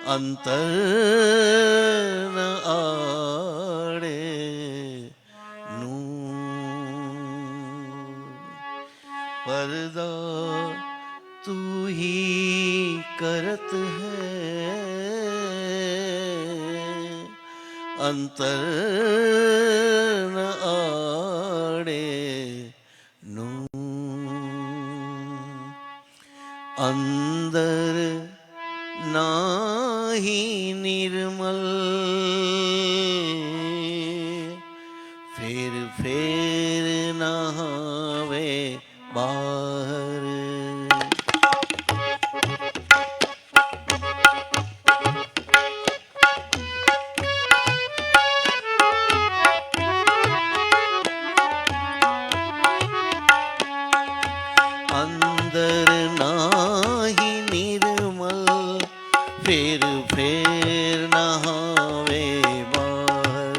अंतर न आड़े नूर। पर्दा तू ही करत है, अंतर न आड़े नूर। अंदर नाही निर्मल, फेर फेर नहावे बाहर। अंदर नाही निर्मल, फेर फेर नहावे बाहर।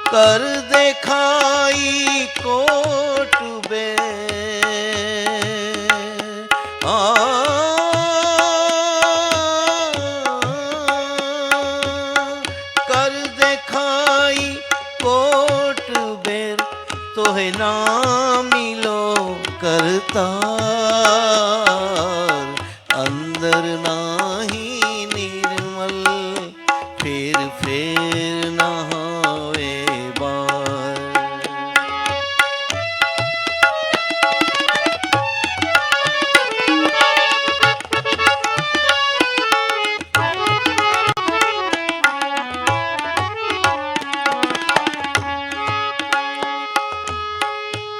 कर देखाई कोट बे, कर देखाई कोट बेर, तोहे ना मिलो करतार। अंदर नाही निर्मल, फेर फेर नहावे बाहर।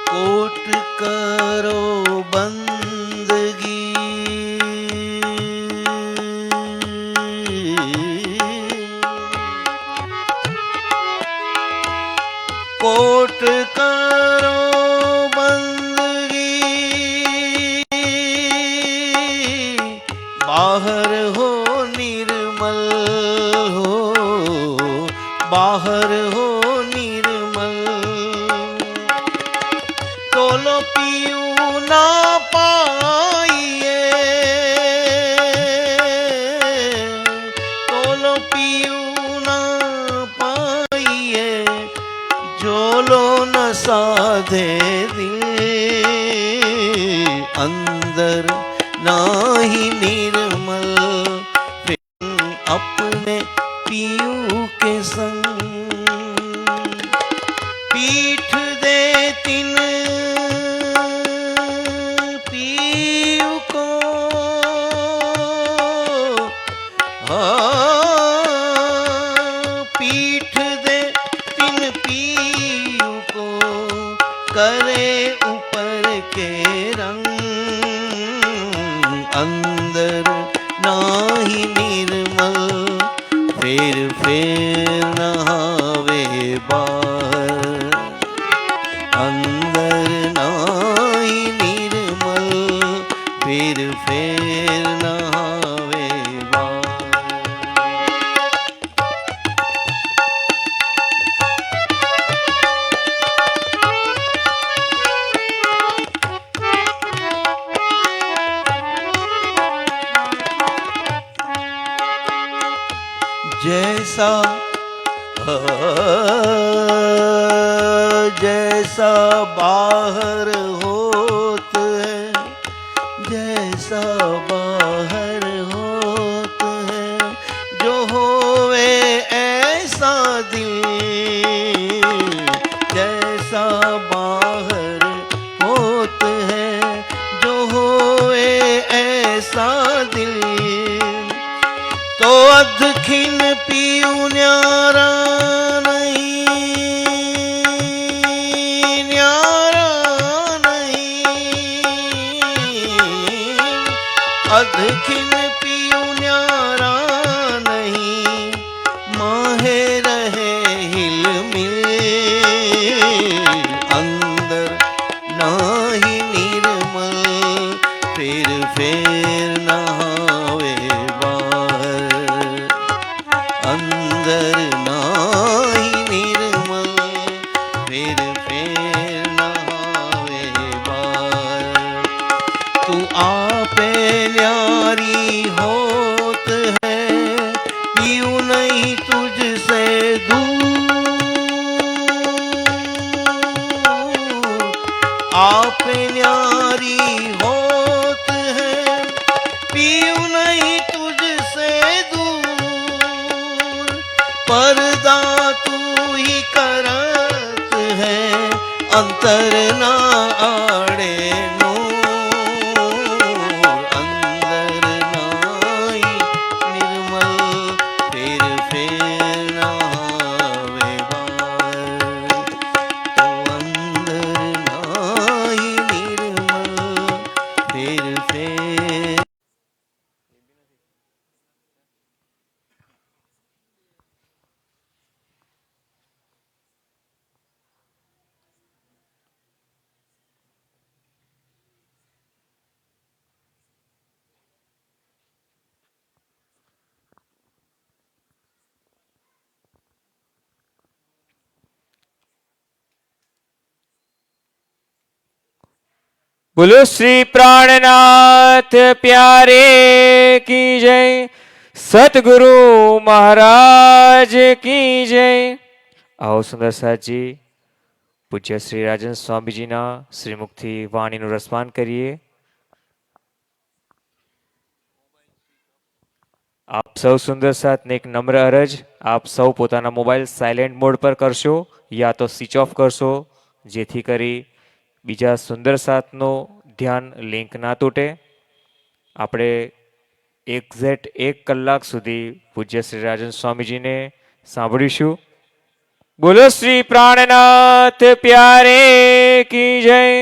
कोट करो बंदगी, कोट करो बंदगी, बाहर हो निर्मल हो, बाहर हो निर्मल। तोलो पीऊ ना पाइए, तोलो पीऊ ना पाइए, जोलो न साधे दिल। अंदर नाही निर्मल, फिर अपने पीऊ के संग। पीठ दे तिन पीऊ को, पीठ दे तिन पीऊ को, करे ऊपर के रंग। अंदर नाही निर्मल, फेर फेर नहावे बाहर। अंदर नाही निर्मल, फेर फेर नहावे बाहर। जैसा जैसा बाहर होत है, जैसा बाहर होत है, जो होवे ऐसा दिल। जैसा बाहर होत है, जो होवे ऐसा दिल। तो अधखिन पीऊ न्यारा नहीं, न्यारा नहीं। अधखिन पीऊ न्यारा नहीं, माहे रहे हिल मिल। अंदर नाही निर्मल, फेर फेर नहावे बाहर। अंदर नाही निर्मल, फेर फेर नहावे बाहर। तू आपे न्यारी होत है, यूं नहीं तुझसे दूर। आपे न्यारी होत है, पीऊ नहीं तुझसे दूर। पर्दा तू ही करत है, अंतर ना आड़े नूर। अंदर नाई निर्मल, फेर फेर नहावे बाहर। तो अंदर नाई निर्मल, फेर फेर। बोलो श्री प्राणनाथ प्यारे की जय, सतगुरु महाराज की जय। आओ सुंदर साथ जी पूज्य श्री राजन स्वामी जी ना श्रीमुखથી વાણીનું રસપાન કરીએ। આપ સૌ સુંદર સાથ ને એક નમ્ર અરજ, આપ સૌ પોતાના મોબાઈલ સાયલેન્ટ મોડ પર કરશો યા તો સ્વિચ ઓફ કરશો, જેથી કરી બીજા સુંદર સાથનો ધ્યાન લિંક ના તૂટે। આપણે એક્ઝેક્ટ 1 કલાક સુધી પૂજ્ય શ્રી રાજન સ્વામીજીને સાંભળીશું। બોલો શ્રી પ્રાણનાથ પ્યારે की जय।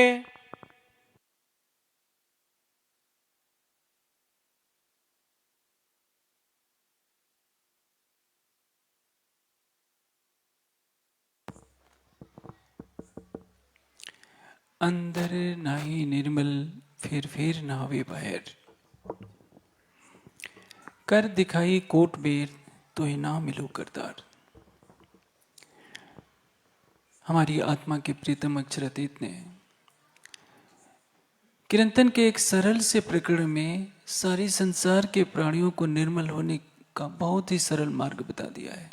अंदर नाई निर्मल, फिर नावे बाहर। कर दिखाई कोट बेर, तो ही ना मिलो करतार। हमारी आत्मा के प्रीतम अक्षरातीत ने किरंतन के एक सरल से प्रकरण में सारी संसार के प्राणियों को निर्मल होने का बहुत ही सरल मार्ग बता दिया है।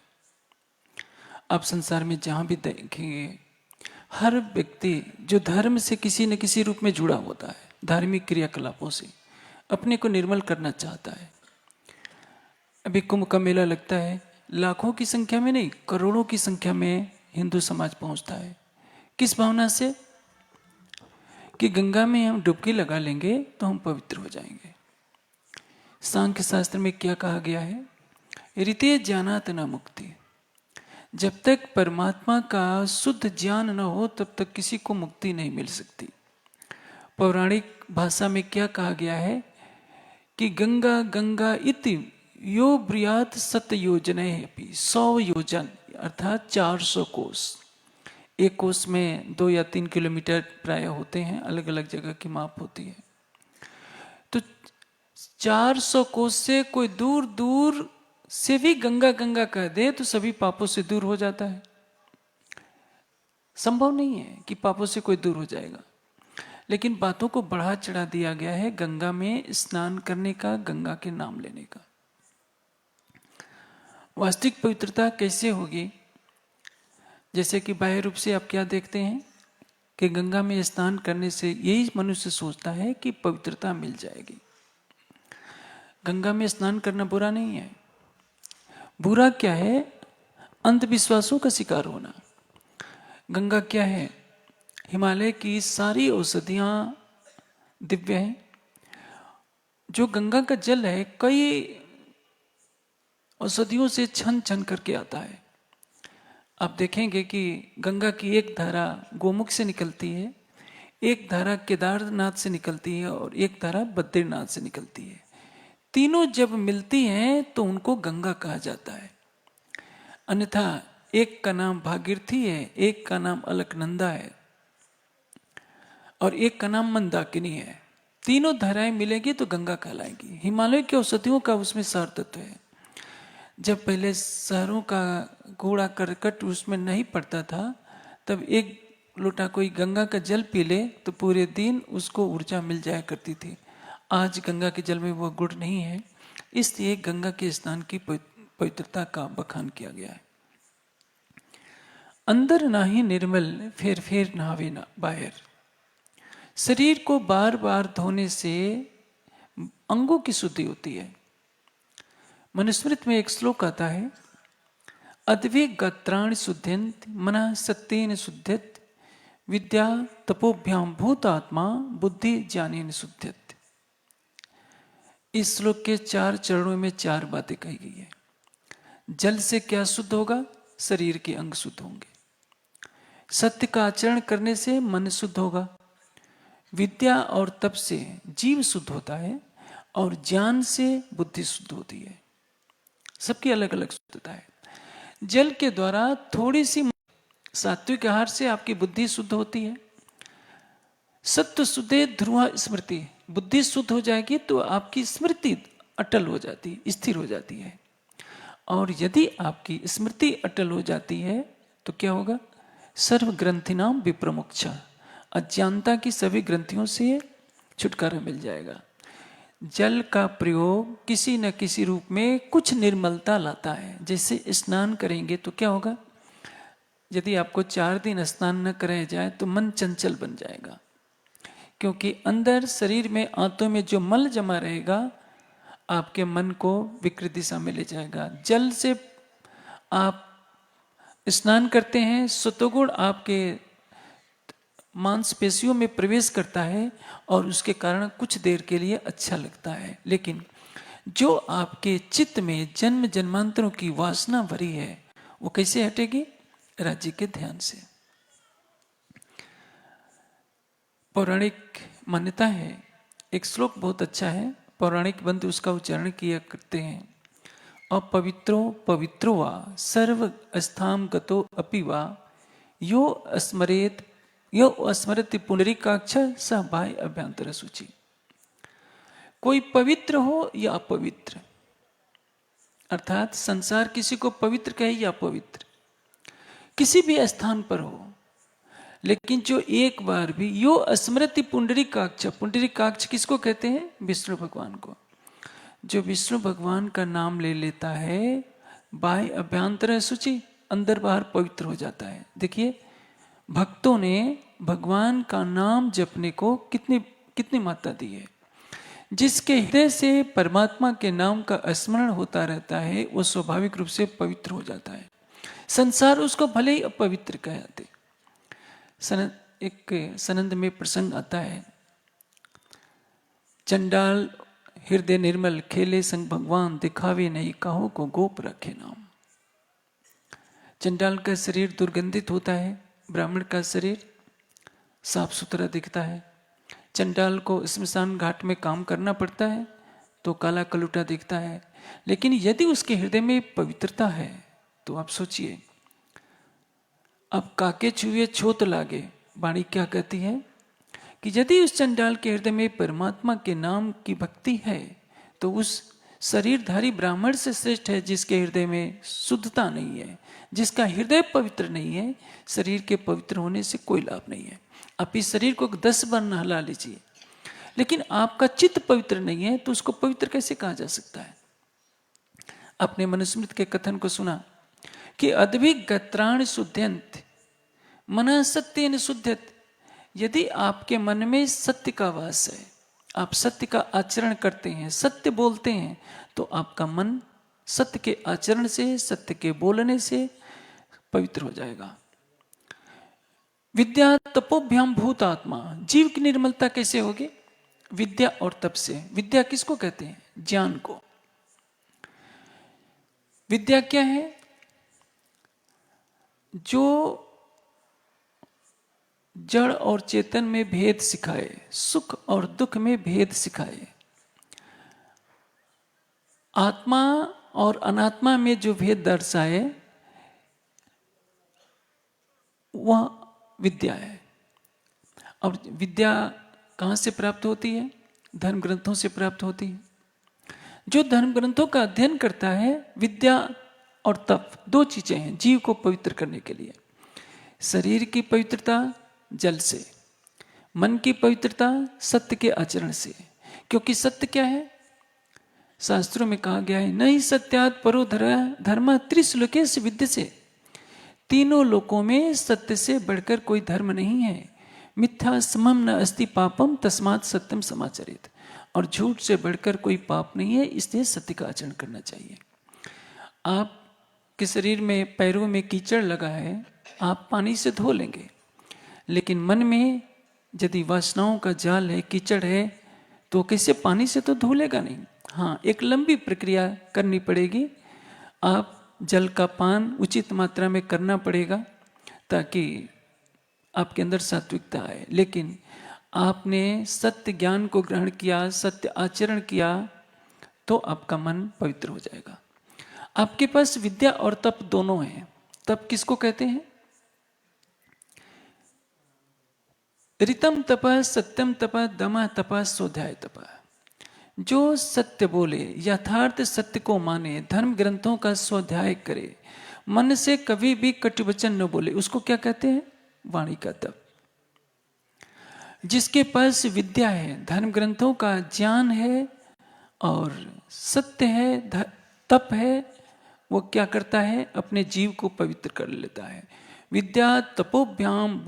आप संसार में जहां भी देखेंगे, हर व्यक्ति जो धर्म से किसी न किसी रूप में जुड़ा होता है, धार्मिक क्रियाकलापों से अपने को निर्मल करना चाहता है। अभी कुंभ का मेला लगता है, लाखों की संख्या में नहीं, करोड़ों की संख्या में हिंदू समाज पहुंचता है। किस भावना से? कि गंगा में हम डुबकी लगा लेंगे तो हम पवित्र हो जाएंगे। सांख्य शास्त्र में क्या कहा गया है? ऋते ज्ञानात न मुक्ति। जब तक परमात्मा का शुद्ध ज्ञान न हो तब तक किसी को मुक्ति नहीं मिल सकती। पौराणिक भाषा में क्या कहा गया है कि गंगा गंगा इति यो ब्रियात सत योजने 100 योजन अर्थात 400 कोस। एक कोस में 2 या 3 किलोमीटर प्राय होते हैं, अलग अलग जगह की माप होती है। तो 400 कोस से कोई दूर दूर से भी गंगा गंगा कह दे तो सभी पापों से दूर हो जाता है। संभव नहीं है कि पापों से कोई दूर हो जाएगा, लेकिन बातों को बढ़ा चढ़ा दिया गया है गंगा में स्नान करने का, गंगा के नाम लेने का। वास्तविक पवित्रता कैसे होगी? जैसे कि बाह्य रूप से आप क्या देखते हैं कि गंगा में स्नान करने से यही मनुष्य सोचता है कि पवित्रता मिल जाएगी। गंगा में स्नान करना बुरा नहीं है। बुरा क्या है? अंधविश्वासों का शिकार होना। गंगा क्या है? हिमालय की सारी औषधियां दिव्य हैं। जो गंगा का जल है कई औषधियों से छन छन करके आता है। आप देखेंगे कि गंगा की एक धारा गोमुख से निकलती है, एक धारा केदारनाथ से निकलती है और एक धारा बद्रीनाथ से निकलती है। तीनों जब मिलती हैं तो उनको गंगा कहा जाता है। अन्यथा एक का नाम भागीरथी है, एक का नाम अलकनंदा है और एक का नाम मंदाकिनी है। तीनों धाराएं मिलेगी तो गंगा कहलाएगी। हिमालय के औषधियों का उसमें सार तत्व है। जब पहले शहरों का कूड़ा करकट उसमें नहीं पड़ता था, तब एक लोटा कोई गंगा का जल पी ले तो पूरे दिन उसको ऊर्जा मिल जाया करती थी। आज गंगा के जल में वो गुण नहीं है, इसलिए गंगा के स्नान की पवित्रता का बखान किया गया है। अंदर नाही निर्मल फेर फेर नहावे ना बाहर। शरीर को बार बार धोने से अंगों की शुद्धि होती है। मनुस्मृति में एक श्लोक आता है, अद्वेग गात्राणि शुद्ध्यन्ति मनः सत्येन शुद्ध्यत विद्या तपोभ्याम भूतात्मा बुद्धि ज्ञानेन शुद्ध्यत। इस श्लोक के 4 चरणों में 4 बातें कही गई है। जल से क्या शुद्ध होगा? शरीर के अंग शुद्ध होंगे। सत्य का आचरण करने से मन शुद्ध होगा। विद्या और तप से जीव शुद्ध होता है और ज्ञान से बुद्धि शुद्ध होती है। सबकी अलग अलग शुद्धता है। जल के द्वारा थोड़ी सी सात्विक आहार से आपकी बुद्धि शुद्ध होती है। सत्व शुद्धे ध्रुवा स्मृति, बुद्धि शुद्ध हो जाएगी तो आपकी स्मृति अटल हो जाती, स्थिर हो जाती है। और यदि आपकी स्मृति अटल हो जाती है तो क्या होगा? सर्व ग्रंथिनाम विप्रमुक्षा, अज्ञानता की सभी ग्रंथियों से छुटकारा मिल जाएगा। जल का प्रयोग किसी न किसी रूप में कुछ निर्मलता लाता है। जैसे स्नान करेंगे तो क्या होगा? यदि आपको 4 दिन स्नान न कराया जाए तो मन चंचल बन जाएगा, क्योंकि अंदर शरीर में आंतों में जो मल जमा रहेगा आपके मन को विकृत दिशा में ले जाएगा। जल से आप स्नान करते हैं, सत्वगुण आपके मांसपेशियों में प्रवेश करता है और उसके कारण कुछ देर के लिए अच्छा लगता है। लेकिन जो आपके चित्त में जन्म जन्मांतरों की वासना भरी है वो कैसे हटेगी? राज्य के ध्यान से। पौराणिक मान्यता है, एक श्लोक बहुत अच्छा है, पौराणिक बंधु उसका उच्चारण किया करते हैं, अपवित्रो पवित्रो वा सर्व स्थाम गतो अपि वा यो अस्मरति पुंडरीकाक्ष स बाह्य अभ्यंतर सूचि। कोई पवित्र हो या अपवित्र, अर्थात संसार किसी को पवित्र कहे या अपवित्र, किसी भी स्थान पर हो, लेकिन जो एक बार भी यो स्मृति पुंडरीकाक्ष, पुंडरीकाक्ष किसको कहते हैं? विष्णु भगवान को। जो विष्णु भगवान का नाम ले लेता है बाह्य अभ्यंतर शुचि, अंदर बाहर पवित्र हो जाता है। देखिए भक्तों ने भगवान का नाम जपने को कितनी मात्रा दी है। जिसके हृदय से परमात्मा के नाम का स्मरण होता रहता है वो स्वाभाविक रूप से पवित्र हो जाता है। संसार उसको भले ही अपवित्र कहते। एक सनंद में प्रसंग आता है, चंडाल हृदय निर्मल खेले संग भगवान, दिखावे नहीं काहू को गोप रखे नाम। चंडाल का शरीर दुर्गंधित होता है, ब्राह्मण का शरीर साफ सुथरा दिखता है। चंडाल को स्मशान घाट में काम करना पड़ता है तो काला कलूटा दिखता है, लेकिन यदि उसके हृदय में पवित्रता है तो आप सोचिए, अब काके छुए छोत लागे, वाणी क्या कहती है कि यदि उस चंडाल के हृदय में परमात्मा के नाम की भक्ति है तो उस शरीरधारी ब्राह्मण से श्रेष्ठ है जिसके हृदय में शुद्धता नहीं है, जिसका हृदय पवित्र नहीं है। शरीर के पवित्र होने से कोई लाभ नहीं है। आप इस शरीर को 10 बार नहला लीजिए, लेकिन आपका चित्त पवित्र नहीं है तो उसको पवित्र कैसे कहा जा सकता है? अपने मनुस्मृति के कथन को सुना कि अद्भिक गत्राण शुद्ध्यंत मन सत्येन शुद्ध्यत। यदि आपके मन में सत्य का वास है, आप सत्य का आचरण करते हैं, सत्य बोलते हैं, तो आपका मन सत्य के आचरण से, सत्य के बोलने से पवित्र हो जाएगा। विद्या तपोभ्याम भूतात्मा, जीव की निर्मलता कैसे होगी? विद्या और तप से। विद्या किसको कहते हैं? ज्ञान को। विद्या क्या है? जो जड़ और चेतन में भेद सिखाए, सुख और दुख में भेद सिखाए, आत्मा और अनात्मा में जो भेद दर्शाए, वह विद्या है। और विद्या कहाँ से प्राप्त होती है? धर्म ग्रंथों से प्राप्त होती है। जो धर्म ग्रंथों का अध्ययन करता है, विद्या और तप 2 चीजें हैं जीव को पवित्र करने के लिए। शरीर की पवित्रता जल से, मन की पवित्रता सत्य के आचरण से। क्योंकि सत्य क्या है? शास्त्रों में कहा गया है, नहीं सत्यात परो धर्म त्रिश्लोकेश विद्यते। तीनों लोकों में सत्य से बढ़कर कोई धर्म नहीं है। मिथ्या समम न अस्ति पापम तस्मात् सत्यम समाचरित। और झूठ से बढ़कर कोई पाप नहीं है, इसलिए सत्य का आचरण करना चाहिए। आपके शरीर में पैरों में कीचड़ लगा है, आप पानी से धो लेंगे, लेकिन मन में यदि वासनाओं का जाल है, कीचड़ है, तो कैसे पानी से तो धुलेगा नहीं। हाँ, एक लंबी प्रक्रिया करनी पड़ेगी। आप जल का पान उचित मात्रा में करना पड़ेगा ताकि आपके अंदर सात्विकता आए। लेकिन आपने सत्य ज्ञान को ग्रहण किया, सत्य आचरण किया, तो आपका मन पवित्र हो जाएगा। आपके पास विद्या और तप दोनों हैं। तप किसको कहते हैं? ऋतम तप, सत्यम तप, दम तप, स्वाध्याय तप। जो सत्य बोले, यथार्थ सत्य को माने, धर्म ग्रंथों का स्वाध्याय करे, मन से कभी भी कटुवचन न बोले, उसको क्या कहते हैं? वाणी का तप। जिसके पास विद्या है, धर्म ग्रंथों का ज्ञान है और सत्य है, तप है, वो क्या करता है? अपने जीव को पवित्र कर लेता है। विद्या तपोभ्याम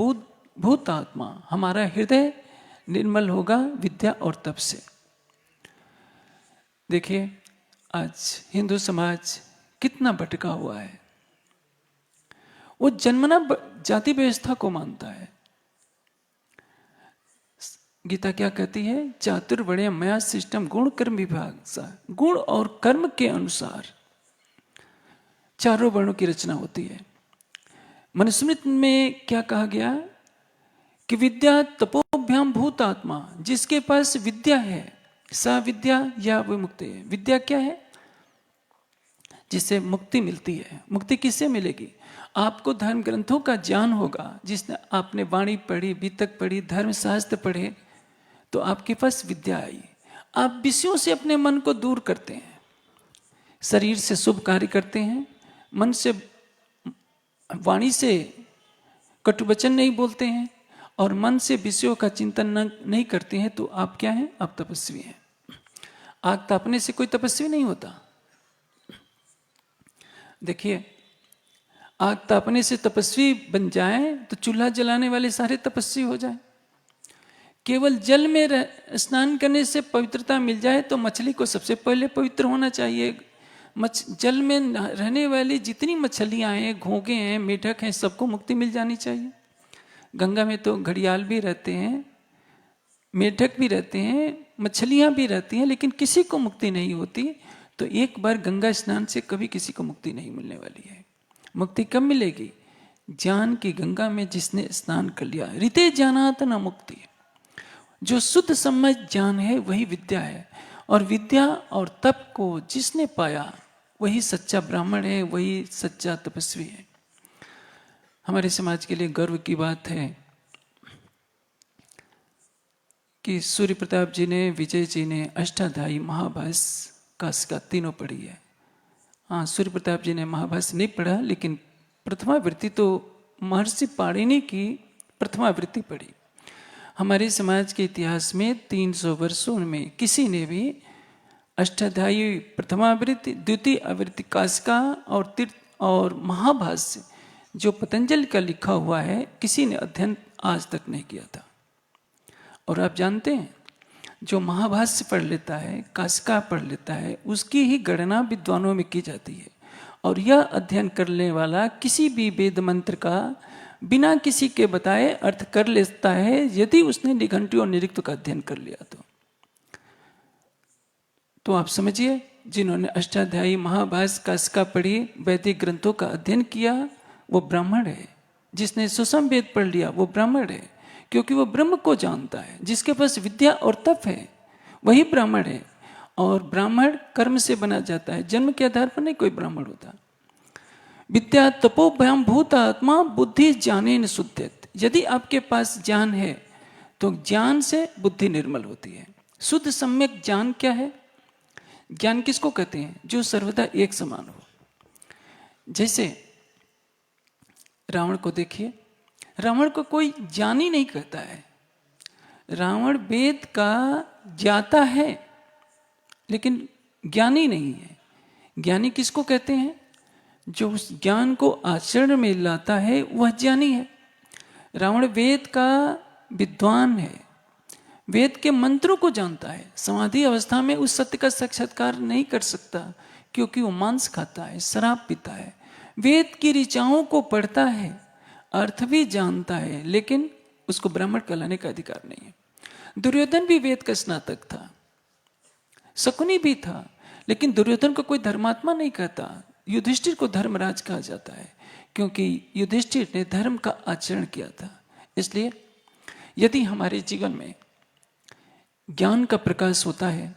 भूतात्मा। हमारा हृदय निर्मल होगा विद्या और तप से। देखिए, आज हिंदू समाज कितना भटका हुआ है। वो जन्मना जाति व्यवस्था को मानता है। गीता क्या कहती है? चातुर्वर्ण्य मया सिस्टम गुण कर्म विभाग सा। गुण और कर्म के अनुसार चारों वर्णों की रचना होती है। मनुस्मृति में क्या कहा गया कि विद्या तपोभ्याम भूतात्मा। जिसके पास विद्या है, सा विद्या या विमुक्ति है। विद्या क्या है? जिससे मुक्ति मिलती है। मुक्ति किससे मिलेगी? आपको धर्म ग्रंथों का ज्ञान होगा। जिसने आपने वाणी पढ़ी, बीतक पढ़ी, धर्मशास्त्र पढ़े, तो आपके पास विद्या आई। आप विषयों से अपने मन को दूर करते हैं, शरीर से शुभ कार्य करते हैं, मन से वाणी से कटुवचन नहीं बोलते हैं और मन से विषयों का चिंतन नहीं करते हैं, तो आप क्या हैं? आप तपस्वी हैं। आग तापने से कोई तपस्वी नहीं होता। देखिए, आग तापने से तपस्वी बन जाए तो चूल्हा जलाने वाले सारे तपस्वी हो जाए। केवल जल में स्नान करने से पवित्रता मिल जाए तो मछली को सबसे पहले पवित्र होना चाहिए। जल में रहने वाली जितनी मछलियां हैं, घोंगे हैं, मेढक हैं, सबको मुक्ति मिल जानी चाहिए। गंगा में तो घड़ियाल भी रहते हैं, मेढक भी रहते हैं, मछलियां भी रहती हैं, लेकिन किसी को मुक्ति नहीं होती। तो एक बार गंगा स्नान से कभी किसी को मुक्ति नहीं मिलने वाली है। मुक्ति कब मिलेगी? ज्ञान की गंगा में जिसने स्नान कर लिया। ऋते ज्ञानात् न मुक्ति। जो शुद्ध समझ ज्ञान है वही विद्या है। और विद्या और तप को जिसने पाया वही सच्चा ब्राह्मण है, वही सच्चा तपस्वी है। हमारे समाज के लिए गर्व की बात है कि सूर्य प्रताप जी ने, विजय जी ने अष्टाध्यायी महाभाष्य का तीनों पढ़ी है। हाँ, सूर्य प्रताप जी ने महाभाष्य नहीं पढ़ा, लेकिन प्रथमावृत्ति तो महर्षि पाणिनि की प्रथमावृत्ति पढ़ी। हमारे समाज के इतिहास में 300 वर्षों में किसी ने भी अष्टाध्यायी प्रथमावृत्ति, द्वितीय आवृत्ति काशिका और महाभाष्य जो पतंजलि का लिखा हुआ है, किसी ने अध्ययन आज तक नहीं किया था। और आप जानते हैं, जो महाभाष्य पढ़ लेता है, काशिका पढ़ लेता है, उसकी ही गणना विद्वानों में की जाती है। और यह अध्ययन करने वाला किसी भी वेद मंत्र का बिना किसी के बताए अर्थ कर लेता है, यदि उसने निघंटु और निरुक्त का अध्ययन कर लिया तो आप समझिए, जिन्होंने अष्टाध्यायी महाभाष्य काशिका पढ़ी, वैदिक ग्रंथों का अध्ययन किया, वो ब्राह्मण है। जिसने सुषम वेद पढ़ लिया वो ब्राह्मण है, क्योंकि वो ब्रह्म को जानता है। जिसके पास विद्या और तप है वही ब्राह्मण है। और ब्राह्मण कर्म से बना जाता है, जन्म के आधार पर नहीं कोई ब्राह्मण होता। विद्या तपोभ्याम भूतात्मा बुद्धि ज्ञानेन शुद्धेत। यदि आपके पास ज्ञान है तो ज्ञान से बुद्धि निर्मल होती है। शुद्ध सम्यक ज्ञान क्या है? ज्ञान किसको कहते हैं? जो सर्वदा एक समान हो। जैसे रावण को देखिए, रावण को कोई ज्ञानी नहीं कहता है। रावण वेद का ज्ञाता है लेकिन ज्ञानी नहीं है। ज्ञानी किसको कहते हैं? जो उस ज्ञान को आचरण में लाता है वह ज्ञानी है। रावण वेद का विद्वान है, वेद के मंत्रों को जानता है, समाधि अवस्था में उस सत्य का साक्षात्कार नहीं कर सकता क्योंकि वो मांस खाता है, शराब पीता है। वेद की ऋचाओं को पढ़ता है, अर्थ भी जानता है, लेकिन उसको ब्राह्मण कहलाने का अधिकार नहीं है। दुर्योधन भी वेद का स्नातक था, शकुनी भी था, लेकिन दुर्योधन को कोई धर्मात्मा नहीं कहता। युधिष्ठिर को धर्मराज कहा जाता है क्योंकि युधिष्ठिर ने धर्म का आचरण किया था। इसलिए यदि हमारे जीवन में ज्ञान का प्रकाश होता है,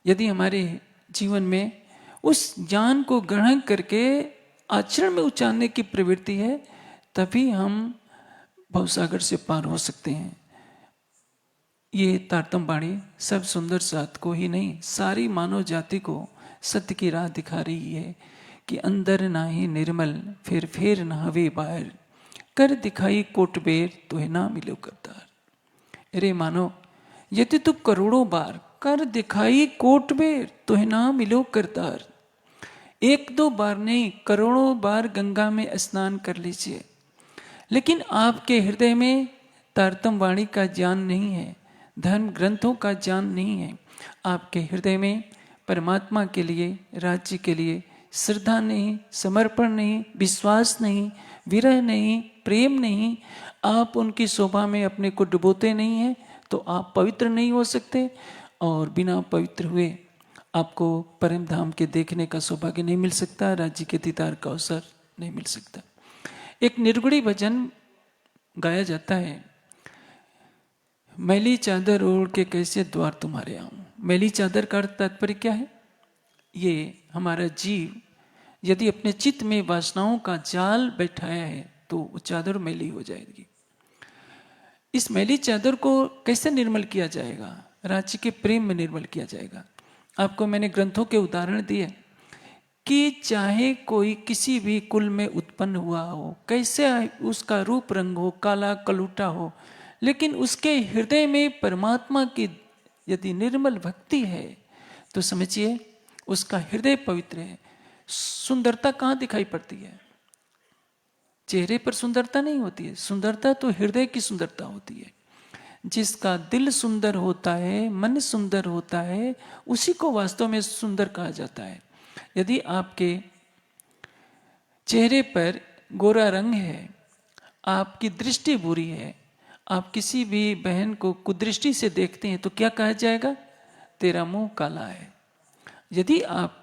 यदि हमारे जीवन में उस ज्ञान को ग्रहण करके आचरण में उतारने की प्रवृत्ति है, तभी हम भवसागर से पार हो सकते हैं। ये तारतम वाणी सब सुंदर साथ को ही नहीं, सारी मानव जाति को सत्य की राह दिखा रही है कि अंदर नाही निर्मल फिर न हवे बाहर, कर दिखाई कोटबेर तो है ना मिलो करतार। अरे मानो, यदि तू करोड़ों बार कर दिखाई कोटबेर तो है ना मिलो करतार, एक दो बार नहीं करोड़ों बार गंगा में स्नान कर लीजिए, लेकिन आपके हृदय में तारतम वाणी का ज्ञान नहीं है, धर्म ग्रंथों का ज्ञान नहीं है। आपके हृदय में परमात्मा के लिए, राज्य के लिए श्रद्धा नहीं, समर्पण नहीं, विश्वास नहीं, विरह नहीं, प्रेम नहीं, आप उनकी शोभा में अपने को डुबोते नहीं हैं, तो आप पवित्र नहीं हो सकते। और बिना पवित्र हुए आपको परम धाम के देखने का सौभाग्य नहीं मिल सकता, राज्य के दीदार का अवसर नहीं मिल सकता। एक निर्गुणी भजन गाया जाता है, मैली चादर ओढ़ के कैसे द्वार तुम्हारे आऊं। मैली चादर का तात्पर्य क्या है? ये हमारा जीव यदि अपने चित्त में वासनाओं का जाल बैठाया है तो वो चादर मैली हो जाएगी। इस मैली चादर को कैसे निर्मल किया जाएगा? राज्य के प्रेम में निर्मल किया जाएगा। आपको मैंने ग्रंथों के उदाहरण दिए कि चाहे कोई किसी भी कुल में उत्पन्न हुआ हो, कैसे उसका रूप रंग हो, काला कलूटा हो, लेकिन उसके हृदय में परमात्मा की यदि निर्मल भक्ति है तो समझिए उसका हृदय पवित्र है। सुंदरता कहाँ दिखाई पड़ती है? चेहरे पर सुंदरता नहीं होती है, सुंदरता तो हृदय की सुंदरता होती है। जिसका दिल सुंदर होता है, मन सुंदर होता है, उसी को वास्तव में सुंदर कहा जाता है। यदि आपके चेहरे पर गोरा रंग है, आपकी दृष्टि बुरी है, आप किसी भी बहन को कुदृष्टि से देखते हैं तो क्या कहा जाएगा? तेरा मुंह काला है। यदि आप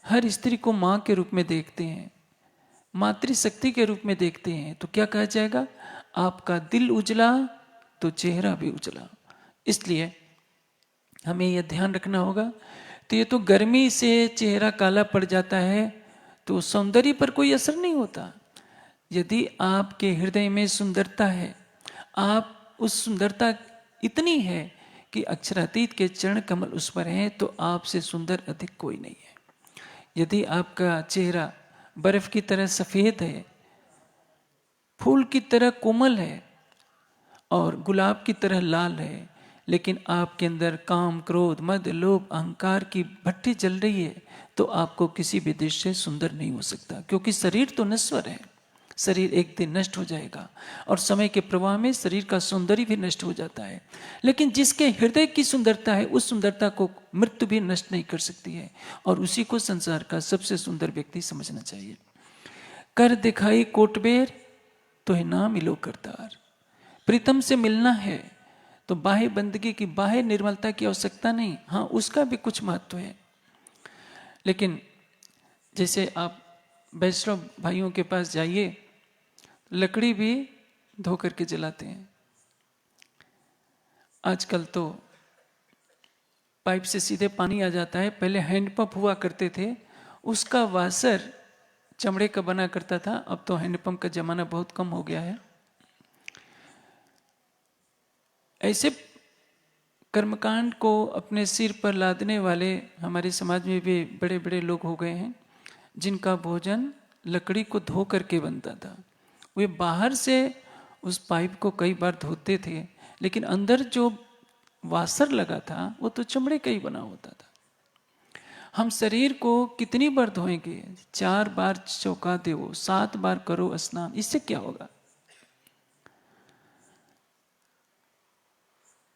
हर स्त्री को माँ के रूप में देखते हैं, मातृशक्ति के रूप में देखते हैं, तो क्या कहा जाएगा? आपका दिल उजला तो चेहरा भी उजला। इसलिए हमें यह ध्यान रखना होगा। तो ये तो गर्मी से चेहरा काला पड़ जाता है तो सौंदर्य पर कोई असर नहीं होता। यदि आपके हृदय में सुंदरता है, आप उस सुंदरता इतनी है कि अक्षरातीत के चरण कमल उस पर हैं, तो आपसे सुंदर अधिक कोई नहीं है। यदि आपका चेहरा बर्फ की तरह सफेद है, फूल की तरह कोमल है और गुलाब की तरह लाल है, लेकिन आपके अंदर काम, क्रोध, मद, लोभ, अहंकार की भट्टी जल रही है, तो आपको किसी भी दृश्य से सुंदर नहीं हो सकता। क्योंकि शरीर तो नश्वर है, शरीर एक दिन नष्ट हो जाएगा और समय के प्रवाह में शरीर का सौंदर्य भी नष्ट हो जाता है। लेकिन जिसके हृदय की सुंदरता है, उस सुंदरता को मृत्यु भी नष्ट नहीं कर सकती है, और उसी को संसार का सबसे सुंदर व्यक्ति समझना चाहिए। कर दिखाई कोटबेर तो है ना मिलो करतार। प्रीतम से मिलना है तो बाह्य बंदगी की, बाह्य निर्मलता की आवश्यकता नहीं। हाँ, उसका भी कुछ महत्व है, लेकिन जैसे आप वैष्णव भाइयों के पास जाइए, लकड़ी भी धो करके जलाते हैं। आजकल तो पाइप से सीधे पानी आ जाता है। पहले हैंडपंप हुआ करते थे, उसका वासर चमड़े का बना करता था। अब तो हैंडपंप का जमाना बहुत कम हो गया है। ऐसे कर्मकांड को अपने सिर पर लादने वाले हमारे समाज में भी बड़े बड़े लोग हो गए हैं, जिनका भोजन लकड़ी को धो करके बनता था। वे बाहर से उस पाइप को कई बार धोते थे, लेकिन अंदर जो वासर लगा था वो तो चमड़े का ही बना होता था। हम शरीर को कितनी बार धोएंगे? 4 बार चौका दो, 7 बार करो स्नान, इससे क्या होगा?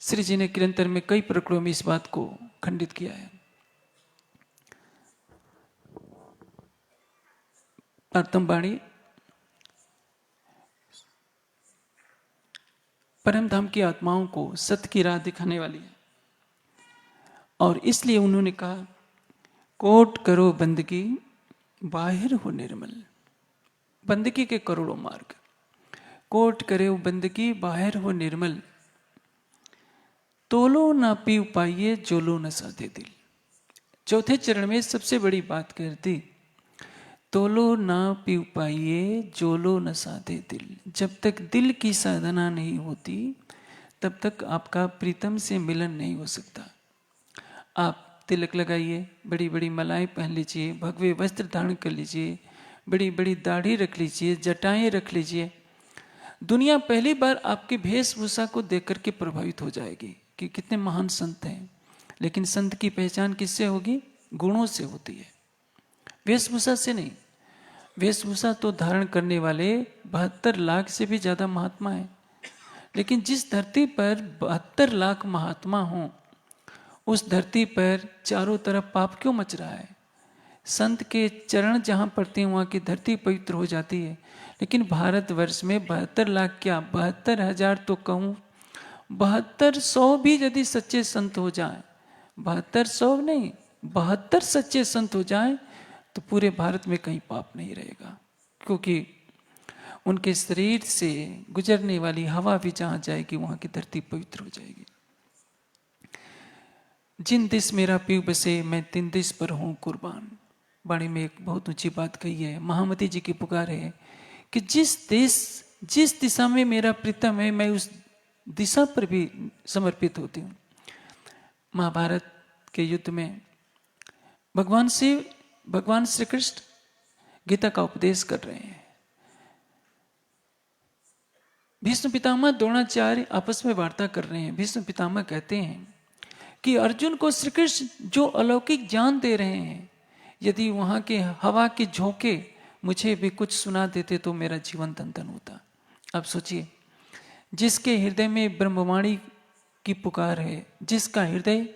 श्री जी ने किरंतर में कई प्रकरणों में इस बात को खंडित किया है। प्रथम वाणी परम धाम की आत्माओं को सत्य की राह दिखाने वाली है, और इसलिए उन्होंने कहा कोट करो बंदगी बाहिर हो निर्मल। बंदगी के करोड़ों मार्ग, कोट करे बंदगी बाहिर हो निर्मल, तोलो ना पी पाइए जोलो न साधे दिल। चौथे चरण में सबसे बड़ी बात करती, तोलो ना पी पाइए जोलो न साधे दिल। जब तक दिल की साधना नहीं होती तब तक आपका प्रीतम से मिलन नहीं हो सकता। आप तिलक लगाइए, बड़ी बड़ी मालाएं पहन लीजिए, भगवे वस्त्र धारण कर लीजिए, बड़ी बड़ी दाढ़ी रख लीजिए, जटाएं रख लीजिए, दुनिया पहली बार आपकी वेशभूषा को देख करके प्रभावित हो जाएगी कि कितने महान संत हैं। लेकिन संत की पहचान किससे होगी? गुणों से होती है, वेशभूषा से नहीं। वेशभूषा तो धारण करने वाले 72 लाख से भी ज्यादा महात्मा है, लेकिन जिस धरती पर 72 लाख महात्मा हों उस धरती पर चारों तरफ पाप क्यों मच रहा है? संत के चरण जहाँ पड़ते हैं वहाँ की धरती पवित्र हो जाती है। लेकिन भारतवर्ष में 72 लाख क्या, 72,000 तो कहूँ, 7200 भी यदि सच्चे संत हो जाएं, 7200 नहीं 72 सच्चे संत हो जाएं तो पूरे भारत में कहीं पाप नहीं रहेगा, क्योंकि उनके शरीर से गुजरने वाली हवा भी जहाँ जाएगी वहाँ की धरती पवित्र हो जाएगी। जिन दिस मेरा पीव बसे मैं तिन दिस पर हूँ कुर्बान। वाणी में एक बहुत ऊंची बात कही है, महामती जी की पुकार है कि जिस दिशा में मेरा प्रीतम है मैं उस दिशा पर भी समर्पित होती हूँ। महाभारत के युद्ध में भगवान श्री कृष्ण गीता का उपदेश कर रहे हैं। भीष्म पितामह द्रोणाचार्य आपस में वार्ता कर रहे हैं। भीष्म पितामह कहते हैं कि अर्जुन को श्री कृष्ण जो अलौकिक ज्ञान दे रहे हैं, यदि वहां के हवा के झोंके मुझे भी कुछ सुना देते तो मेरा जीवन धन धन होता। अब सोचिए, जिसके हृदय में ब्रह्मवाणी की पुकार है, जिसका हृदय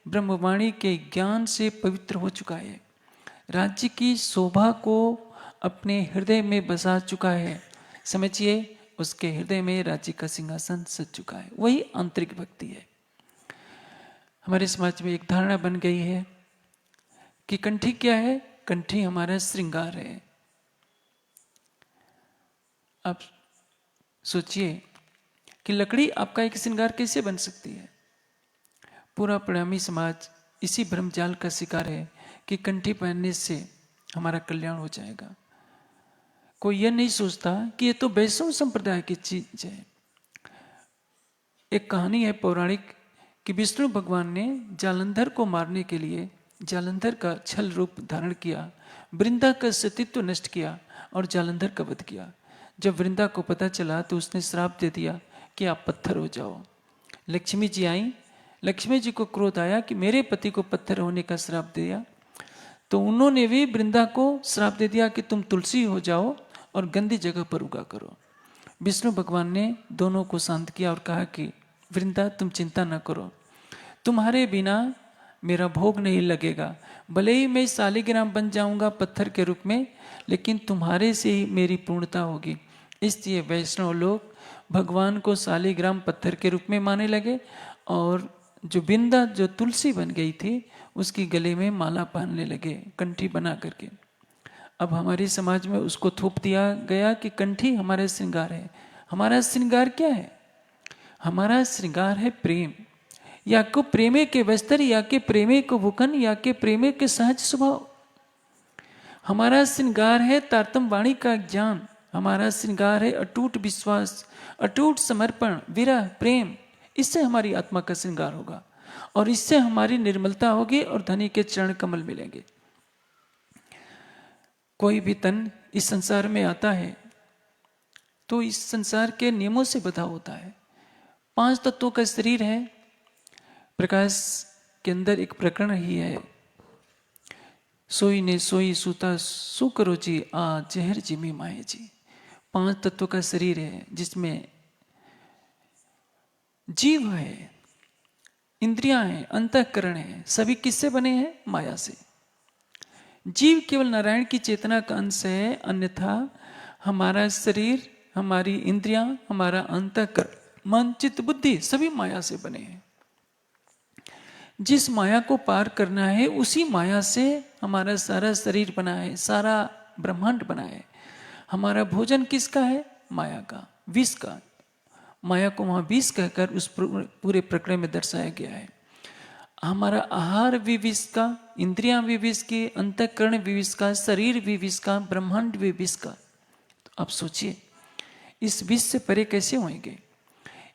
ब्रह्मवाणी के ज्ञान से पवित्र हो चुका है, राज्य की शोभा को अपने हृदय में बसा चुका है, समझिए उसके हृदय में राज्य का सिंहासन सज चुका है। वही आंतरिक भक्ति है। हमारे समाज में एक धारणा बन गई है कि कंठी क्या है? कंठी हमारा श्रृंगार है। अब सोचिए कि लकड़ी आपका एक श्रृंगार कैसे बन सकती है? पूरा परिणामी समाज इसी भ्रमजाल का शिकार है कि कंठी पहनने से हमारा कल्याण हो जाएगा। कोई यह नहीं सोचता कि ये तो वैष्णव संप्रदाय की चीज है। एक कहानी है पौराणिक कि विष्णु भगवान ने जालंधर को मारने के लिए जालंधर का छल रूप धारण किया, वृंदा का अस्तित्व नष्ट किया और जालंधर का वध किया। जब वृंदा को पता चला तो उसने श्राप दे दिया कि आप पत्थर हो जाओ। लक्ष्मी जी आई, लक्ष्मी जी को क्रोध आया कि मेरे पति को पत्थर होने का श्राप दिया, तो उन्होंने भी वृंदा को श्राप दे दिया कि तुम तुलसी हो जाओ और गंदी जगह पर उगा करो। विष्णु भगवान ने दोनों को शांत किया और कहा कि वृंदा तुम चिंता न करो, तुम्हारे बिना मेरा भोग नहीं लगेगा। भले ही मैं शालिग्राम बन जाऊंगा पत्थर के रूप में, लेकिन तुम्हारे से ही मेरी पूर्णता होगी। इसलिए वैष्णव लोग भगवान को शालिग्राम पत्थर के रूप में माने लगे और जो वृंदा जो तुलसी बन गई थी उसकी गले में माला पहनने लगे, कंठी बना करके। अब हमारे समाज में उसको थोप दिया गया कि कंठी हमारा श्रृंगार है। हमारा श्रृंगार क्या है? हमारा श्रृंगार है प्रेम। या को प्रेमे के वस्त्र, या के प्रेमे को भूखन, या के प्रेमे के सहज स्वभाव। हमारा श्रृंगार है तारतम वाणी का ज्ञान। हमारा श्रृंगार है अटूट विश्वास, अटूट समर्पण, विरह, प्रेम। इससे हमारी आत्मा का श्रृंगार होगा और इससे हमारी निर्मलता होगी और धनी के चरण कमल मिलेंगे। कोई भी तन इस संसार में आता है तो इस संसार के नियमों से बधा होता है। 5 तत्वों का शरीर है, प्रकाश के अंदर एक प्रकरण ही है, सोई ने सोई सूता सो करो जी, आ जहर जिमी माए जी। 5 तत्वों का शरीर है जिसमें जीव है, इंद्रियां हैं, अंतःकरण है, सभी किससे बने हैं? माया से। जीव केवल नारायण की चेतना का अंश है, अन्यथा हमारा शरीर, हमारी इंद्रियां, हमारा अंतःकरण, मन, चित्त, बुद्धि सभी माया से बने हैं। जिस माया को पार करना है उसी माया से हमारा सारा शरीर बना है, सारा ब्रह्मांड बना है। हमारा भोजन किसका है? माया का, विष का। माया को वहां विष कहकर उस पूरे प्रकरण में दर्शाया गया है। हमारा आहार भी विष का, इंद्रियां भी विष की, अंतःकरण भी विष का, शरीर भी विष का, ब्रह्मांड भी विष का। तो आप सोचिए इस विष से परे कैसे होंगे?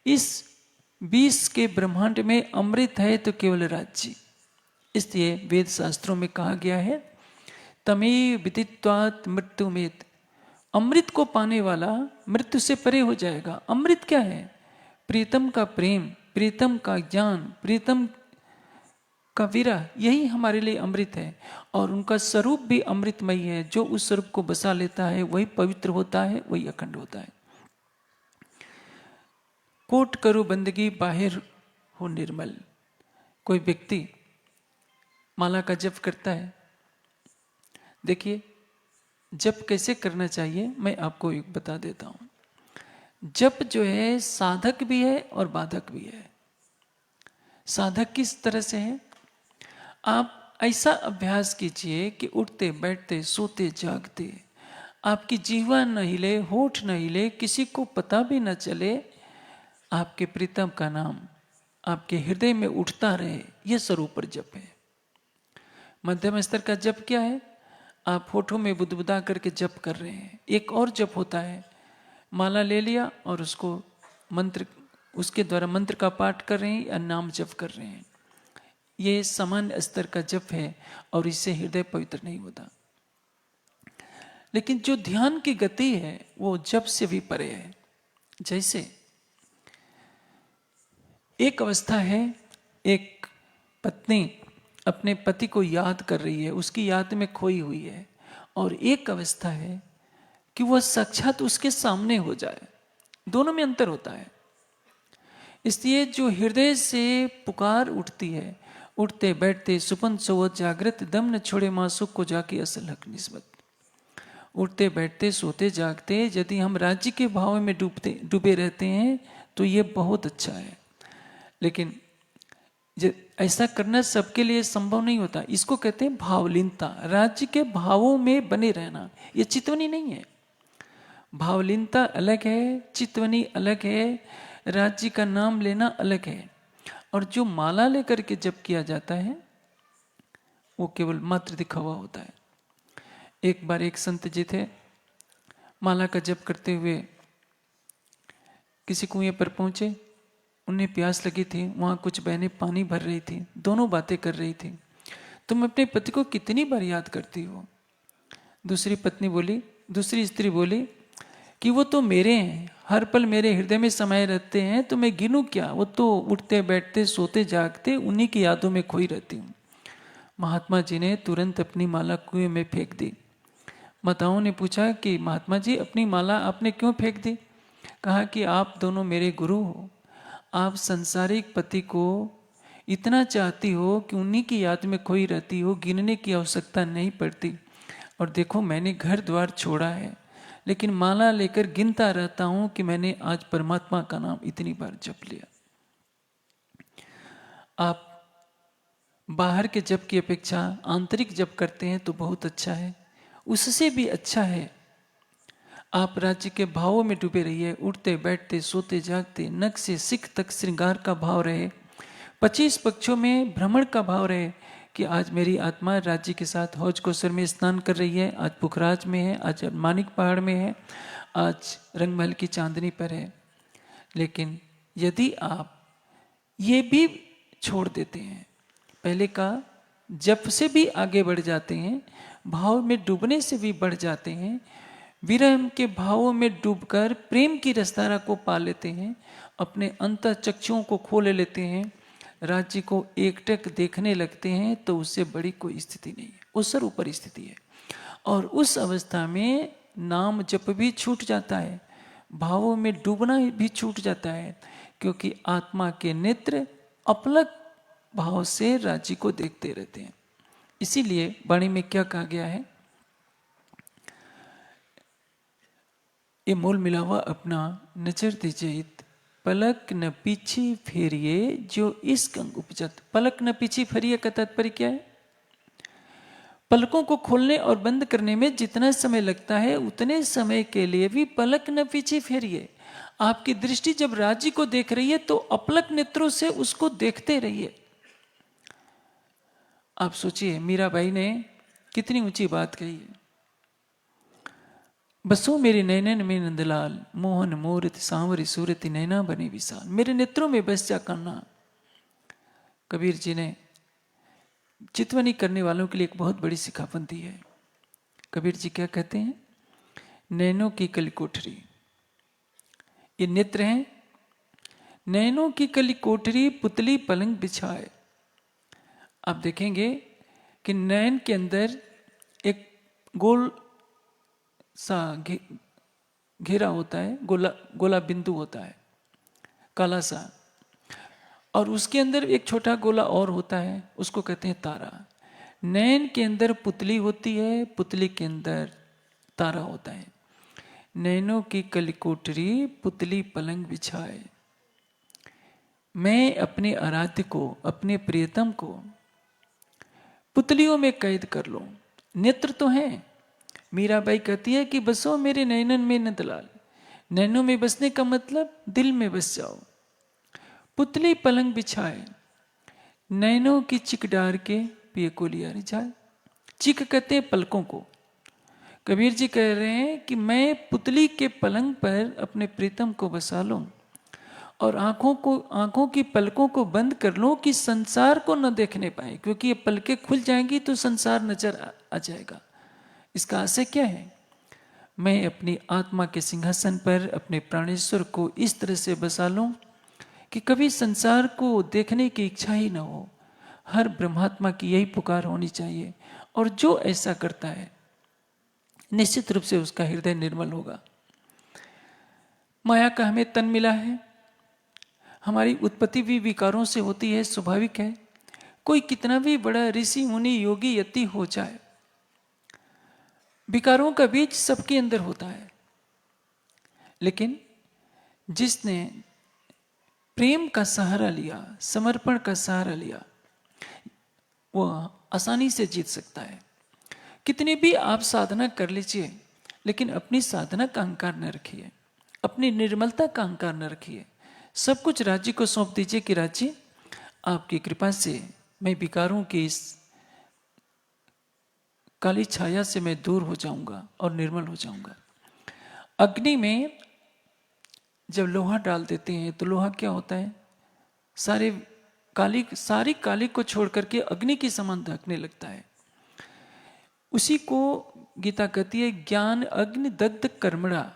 इस विष के ब्रह्मांड में अमृत है तो केवल राज्य। इसलिए वेद शास्त्रों में कहा गया है तमेव विदित्वात् मृत्युमेत। अमृत को पाने वाला मृत्यु से परे हो जाएगा। अमृत क्या है? प्रीतम का प्रेम, प्रीतम का ज्ञान, प्रीतम का विरह, यही हमारे लिए अमृत है। और उनका स्वरूप भी अमृतमयी है। जो उस स्वरूप को बसा लेता है वही पवित्र होता है, वही अखंड होता है। कोट करो बंदगी बाहिर हो निर्मल। कोई व्यक्ति माला का जप करता है, देखिए जप कैसे करना चाहिए मैं आपको एक बता देता हूं। जप जो है साधक भी है और बाधक भी है। साधक किस तरह से है? आप ऐसा अभ्यास कीजिए कि उठते बैठते सोते जागते आपकी जीवा न हिले, होठ न हिले, किसी को पता भी न चले, आपके प्रीतम का नाम आपके हृदय में उठता रहे। यह स्वरूप जप है। मध्यम स्तर का जप क्या है? आप होठों में बुदबुदा करके जप कर रहे हैं। एक और जप होता है, माला ले लिया और उसको मंत्र, उसके द्वारा मंत्र का पाठ कर रहे हैं या नाम जप कर रहे हैं। ये सामान्य स्तर का जप है और इससे हृदय पवित्र नहीं होता। लेकिन जो ध्यान की गति है वो जप से भी परे है। जैसे एक अवस्था है, एक पत्नी अपने पति को याद कर रही है, उसकी याद में खोई हुई है। और एक अवस्था है कि वह साक्षात उसके सामने हो जाए। दोनों में अंतर होता है। इसलिए जो हृदय से पुकार उठती है, उठते बैठते सुपन सोवत जागृत, दम न छोड़े मासुक को जाके असल हक निस्बत। उठते बैठते सोते जागते यदि हम राज्य के भाव में डूबे रहते हैं तो ये बहुत अच्छा है। लेकिन ऐसा करना सबके लिए संभव नहीं होता। इसको कहते हैं भावलीनता। राज्य के भावों में बने रहना ये चितवनी नहीं है। भावलीनता अलग है, चितवनी अलग है, राज्य का नाम लेना अलग है। और जो माला लेकर के जप किया जाता है वो केवल मात्र दिखावा होता है। एक बार एक संत जी थे, माला का जप करते हुए किसी कुएं पर पहुंचे। उन्हें प्यास लगी थी, वहां कुछ बहनें पानी भर रही थी, दोनों बातें कर रही थी। तुम अपने पति को कितनी बार याद करती हो? दूसरी स्त्री बोली कि वो तो मेरे हैं, हर पल मेरे हृदय में समाये रहते हैं, तो मैं गिनूं क्या? वो तो उठते बैठते सोते जागते उन्हीं की यादों में खोई रहती हूँ। महात्मा जी ने तुरंत अपनी माला कुएं में फेंक दी। माताओं ने पूछा कि महात्मा जी अपनी माला आपने क्यों फेंक दी? कहा कि आप दोनों मेरे गुरु हो। आप संसारिक पति को इतना चाहती हो कि उन्हीं की याद में खोई रहती हो, गिनने की आवश्यकता नहीं पड़ती। और देखो मैंने घर द्वार छोड़ा है लेकिन माला लेकर गिनता रहता हूं कि मैंने आज परमात्मा का नाम इतनी बार जप लिया। आप बाहर के जप की अपेक्षा आंतरिक जप करते हैं तो बहुत अच्छा है। उससे भी अच्छा है आप राज्य के भावों में डूबे रहिए। उठते बैठते सोते जागते नख से सिख तक श्रृंगार का भाव रहे। 25 पक्षों में भ्रमण का भाव रहे कि आज मेरी आत्मा राज्य के साथ हौज कोसर में स्नान कर रही है, आज पुखराज में है, आज मानिक पहाड़ में है, आज रंगमहल की चांदनी पर है। लेकिन यदि आप ये भी छोड़ देते हैं, पहले का जप से भी आगे बढ़ जाते हैं, भाव में डूबने से भी बढ़ जाते हैं, विरह के भावों में डूबकर प्रेम की रसधारा को पा लेते हैं, अपने अंतःचक्षुओं को खोल लेते हैं, राज्य को एकटक देखने लगते हैं तो उससे बड़ी कोई स्थिति नहीं है, उससे ऊपर स्थिति है। और उस अवस्था में नाम जप भी छूट जाता है, भावों में डूबना भी छूट जाता है, क्योंकि आत्मा के नेत्र अपलक भाव से राज्य को देखते रहते हैं। इसीलिए वाणी में क्या कहा गया है, ये मोल मिलावा अपना नजर दीजिए, पलक न पीछे फेरिए जो इश्क अंग उपजत। पलक न पीछे फेरिए का तात्पर्य क्या है? पलकों को खोलने और बंद करने में जितना समय लगता है उतने समय के लिए भी पलक न पीछे फेरिए। आपकी दृष्टि जब राज्य को देख रही है तो अपलक नेत्रों से उसको देखते रहिए। आप सोचिए मीराबाई ने कितनी ऊंची बात कही है, बसो मेरे नैनन में नंदलाल, मोहन मूर्ति सांवरी सूरति नैना बनी विशाल। मेरे नेत्रों में बस जा करना। कबीर जी ने चितवनी करने वालों के लिए एक बहुत बड़ी सिखावन दी है। कबीर जी क्या कहते हैं, नैनों की कली कोठरी, ये नेत्र हैं, नैनों की कली कोठरी पुतली पलंग बिछाए। आप देखेंगे कि नैन के अंदर एक गोल सा घेरा होता है, गोला बिंदु होता है काला सा, और उसके अंदर एक छोटा गोला और होता है, उसको कहते हैं तारा। नैन के अंदर पुतली होती है, पुतली के अंदर तारा होता है। नैनों की कलिकोटरी पुतली पलंग बिछाए। मैं अपने आराध्य को, अपने प्रियतम को पुतलियों में कैद कर लूं। नेत्र तो हैं। मीराबाई कहती है कि बसो मेरे नैनन में नंदलाल। नैनों में बसने का मतलब दिल में बस जाओ। पुतली पलंग बिछाए, नैनों की चिक डार के पिए को लिया रिझाए। चिक कहते हैं पलकों को। कबीर जी कह रहे हैं कि मैं पुतली के पलंग पर अपने प्रीतम को बसा लूं और आंखों की पलकों को बंद कर लूं कि संसार को न देखने पाए, क्योंकि ये पलकें खुल जाएंगी तो संसार नजर आ जाएगा। इसका आशय क्या है? मैं अपनी आत्मा के सिंहासन पर अपने प्राणेश्वर को इस तरह से बसा लूं कि कभी संसार को देखने की इच्छा ही न हो। हर ब्रह्मात्मा की यही पुकार होनी चाहिए, और जो ऐसा करता है निश्चित रूप से उसका हृदय निर्मल होगा। माया का हमें तन मिला है, हमारी उत्पत्ति भी विकारों से होती है, स्वाभाविक है। कोई कितना भी बड़ा ऋषि मुनि योगी यति हो जाए, विकारों का बीज सबके अंदर होता है। लेकिन जिसने प्रेम का सहारा लिया, समर्पण का सहारा लिया, वो आसानी से जीत सकता है। कितनी भी आप साधना कर लीजिए, लेकिन अपनी साधना का अहंकार न रखिए, अपनी निर्मलता का अहंकार न रखिए। सब कुछ राज्य को सौंप दीजिए कि राज्य आपकी कृपा से मैं विकारों की इस काली छाया से मैं दूर हो जाऊंगा और निर्मल हो जाऊंगा। अग्नि में जब लोहा डाल देते हैं तो लोहा क्या होता है, सारी काली को छोड़ करके अग्नि की समान दहकने लगता है। उसी को गीता कहती है ज्ञान अग्नि दग्ध कर्मणा।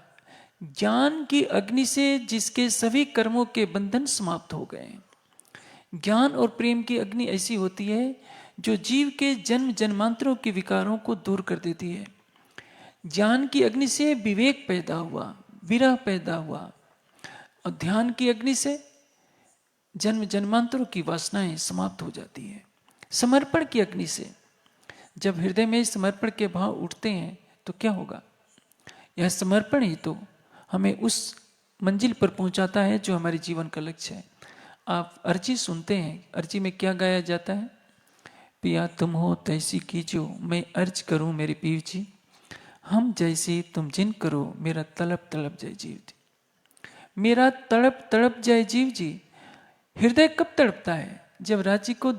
ज्ञान की अग्नि से जिसके सभी कर्मों के बंधन समाप्त हो गए। ज्ञान और प्रेम की अग्नि ऐसी होती है जो जीव के जन्म जन्मांतरों के विकारों को दूर कर देती है। ज्ञान की अग्नि से विवेक पैदा हुआ, विरह पैदा हुआ, और ध्यान की अग्नि से जन्म जन्मांतरों की वासनाएं समाप्त हो जाती है। समर्पण की अग्नि से जब हृदय में समर्पण के भाव उठते हैं तो क्या होगा? यह समर्पण ही तो हमें उस मंजिल पर पहुंचाता है जो हमारे जीवन का लक्ष्य है। आप अर्जी सुनते हैं, अर्जी में क्या गाया जाता है? पिया तुम हो तैसी कीजो, मैं अर्ज करूं मेरे पीर जी, हम जैसी तुम जिन करो, मेरा तड़प तड़प जय जीव जी। मेरा तड़प तड़प जय जीव जी। हृदय कब तड़पता है? जब राज्य को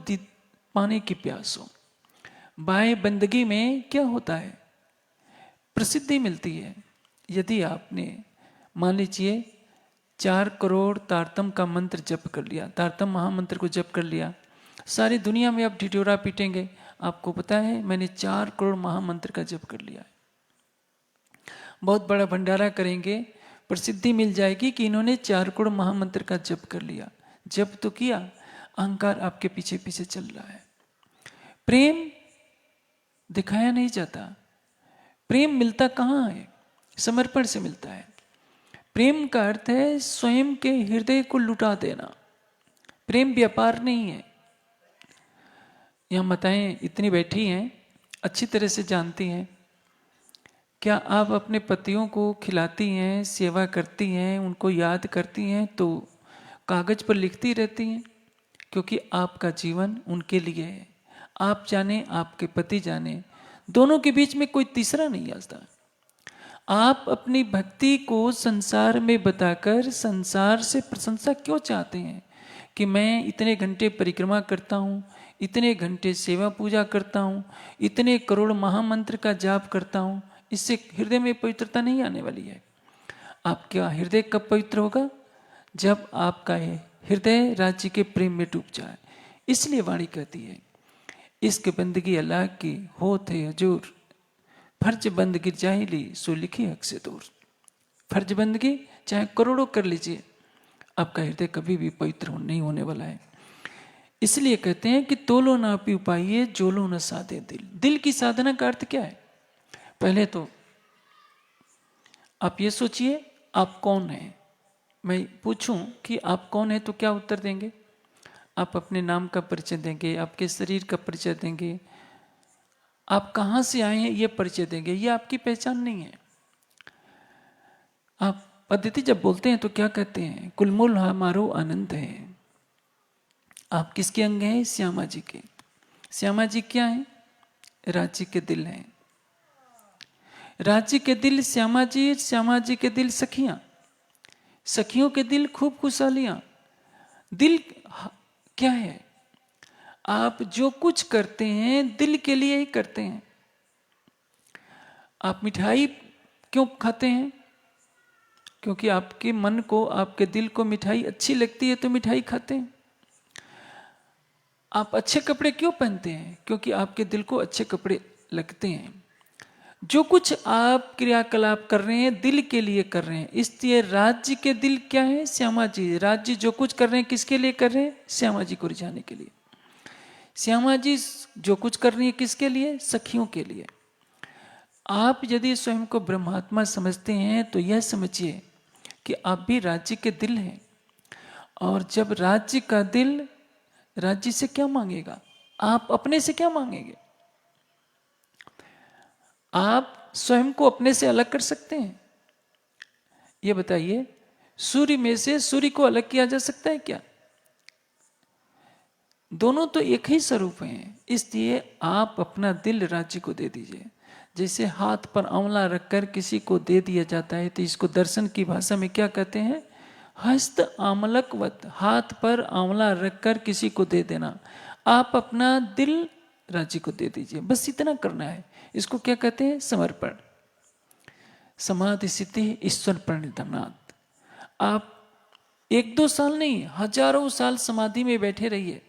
पाने की प्यास हो। बाएं बंदगी में क्या होता है? प्रसिद्धि मिलती है। यदि आपने मान लीजिए 4 करोड़ तारतम का मंत्र जप कर लिया, तारतम महामंत्र को जप कर लिया, सारी दुनिया में आप ढिढोरा पीटेंगे, आपको पता है मैंने 4 करोड़ महामंत्र का जप कर लिया है। बहुत बड़ा भंडारा करेंगे, प्रसिद्धि मिल जाएगी कि इन्होंने 4 करोड़ महामंत्र का जप कर लिया। जप तो किया, अहंकार आपके पीछे पीछे चल रहा है। प्रेम दिखाया नहीं जाता। प्रेम मिलता कहाँ है? समर्पण से मिलता है। प्रेम का अर्थ है स्वयं के हृदय को लुटा देना। प्रेम व्यापार नहीं है। यहाँ माताएं इतनी बैठी हैं, अच्छी तरह से जानती हैं। क्या आप अपने पतियों को खिलाती हैं, सेवा करती हैं, उनको याद करती हैं तो कागज पर लिखती रहती हैं? क्योंकि आपका जीवन उनके लिए है। आप जाने, आपके पति जाने, दोनों के बीच में कोई तीसरा नहीं आता। आप अपनी भक्ति को संसार में बताकर संसार से प्रशंसा क्यों चाहते हैं कि मैं इतने घंटे परिक्रमा करता हूँ, इतने घंटे सेवा पूजा करता हूँ, इतने करोड़ महामंत्र का जाप करता हूँ? इससे हृदय में पवित्रता नहीं आने वाली है। आपका हृदय कब पवित्र होगा? जब आपका हृदय राज्य के प्रेम में डूब जाए। इसलिए वाणी कहती है, इश्क बंदगी अल्लाह की होत है हजूर, फर्ज बंदगी जाहिली सो लिखी हक से दूर। फर्ज बंदगी चाहे करोड़ों कर लीजिए, आपका हृदय कभी भी पवित्र नहीं होने वाला है। इसलिए कहते हैं कि तोलो ना पी पाइए, जोलो न साधे दिल। दिल की साधना का अर्थ क्या है? पहले तो आप ये सोचिए, आप कौन हैं। मैं पूछूं कि आप कौन हैं तो क्या उत्तर देंगे? आप अपने नाम का परिचय देंगे, आपके शरीर का परिचय देंगे, आप कहाँ से आए हैं ये परिचय देंगे। ये आपकी पहचान नहीं है। आप पद्धति जब बोलते हैं तो क्या कहते हैं? कुलमूल हमारो आनंद है। आप किसके अंग हैं? श्यामा जी के। श्यामा जी क्या है? राज्य के दिल हैं। राज्य के दिल श्यामा जी, श्यामा जी के दिल सखियां, सखियों के दिल खूब खुशहालियां। दिल क्या है? आप जो कुछ करते हैं दिल के लिए ही करते हैं। आप मिठाई क्यों खाते हैं? क्योंकि आपके मन को, आपके दिल को मिठाई अच्छी लगती है तो मिठाई खाते हैं। आप अच्छे कपड़े क्यों पहनते हैं? क्योंकि आपके दिल को अच्छे कपड़े लगते हैं। जो कुछ आप क्रियाकलाप कर रहे हैं दिल के लिए कर रहे हैं। इसलिए राज्य के दिल क्या है? श्यामा जी। राज्य जो कुछ कर रहे हैं किसके लिए कर रहे हैं? श्यामा जी को रिझाने के लिए। श्यामा जी जो कुछ कर रही है किसके लिए? सखियों के लिए। आप यदि स्वयं को ब्रह्मात्मा समझते हैं तो यह समझिए कि आप भी राज्य के दिल हैं। और जब राज्य का दिल राज्य से क्या मांगेगा? आप अपने से क्या मांगेंगे? आप स्वयं को अपने से अलग कर सकते हैं? ये बताइए, सूर्य में से सूर्य को अलग किया जा सकता है क्या? दोनों तो एक ही स्वरूप हैं। इसलिए आप अपना दिल राज्य को दे दीजिए। जैसे हाथ पर आंवला रखकर किसी को दे दिया जाता है तो इसको दर्शन की भाषा में क्या कहते हैं? हस्त आमलकवत। हाथ पर आंवला रखकर किसी को दे देना। आप अपना दिल राज्य को दे दीजिए, बस इतना करना है। इसको क्या कहते हैं? समर्पण। समाधि सिद्धि ईश्वर प्रणिधानात्। आप 1-2 साल नहीं, हजारों साल समाधि में बैठे रहिए,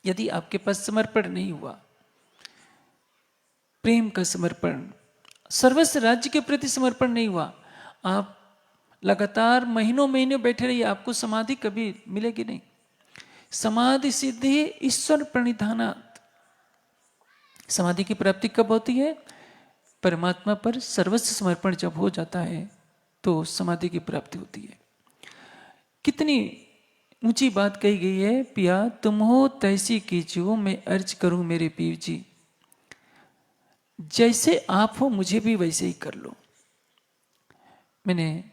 यदि आपके पास समर्पण नहीं हुआ, प्रेम का समर्पण, सर्वस्व राज्य के प्रति समर्पण नहीं हुआ, आप लगातार महीनों महीने बैठे रहिए, आपको समाधि कभी मिलेगी नहीं। समाधि सिद्धि ईश्वर प्रणिधानात्। समाधि की प्राप्ति कब होती है? परमात्मा पर सर्वस्व समर्पण जब हो जाता है तो समाधि की प्राप्ति होती है। कितनी ऊंची बात कही गई है। पिया तुम हो तैसी कीजियो, मैं अर्ज करूं मेरे पीर जी। जैसे आप हो मुझे भी वैसे ही कर लो। मैंने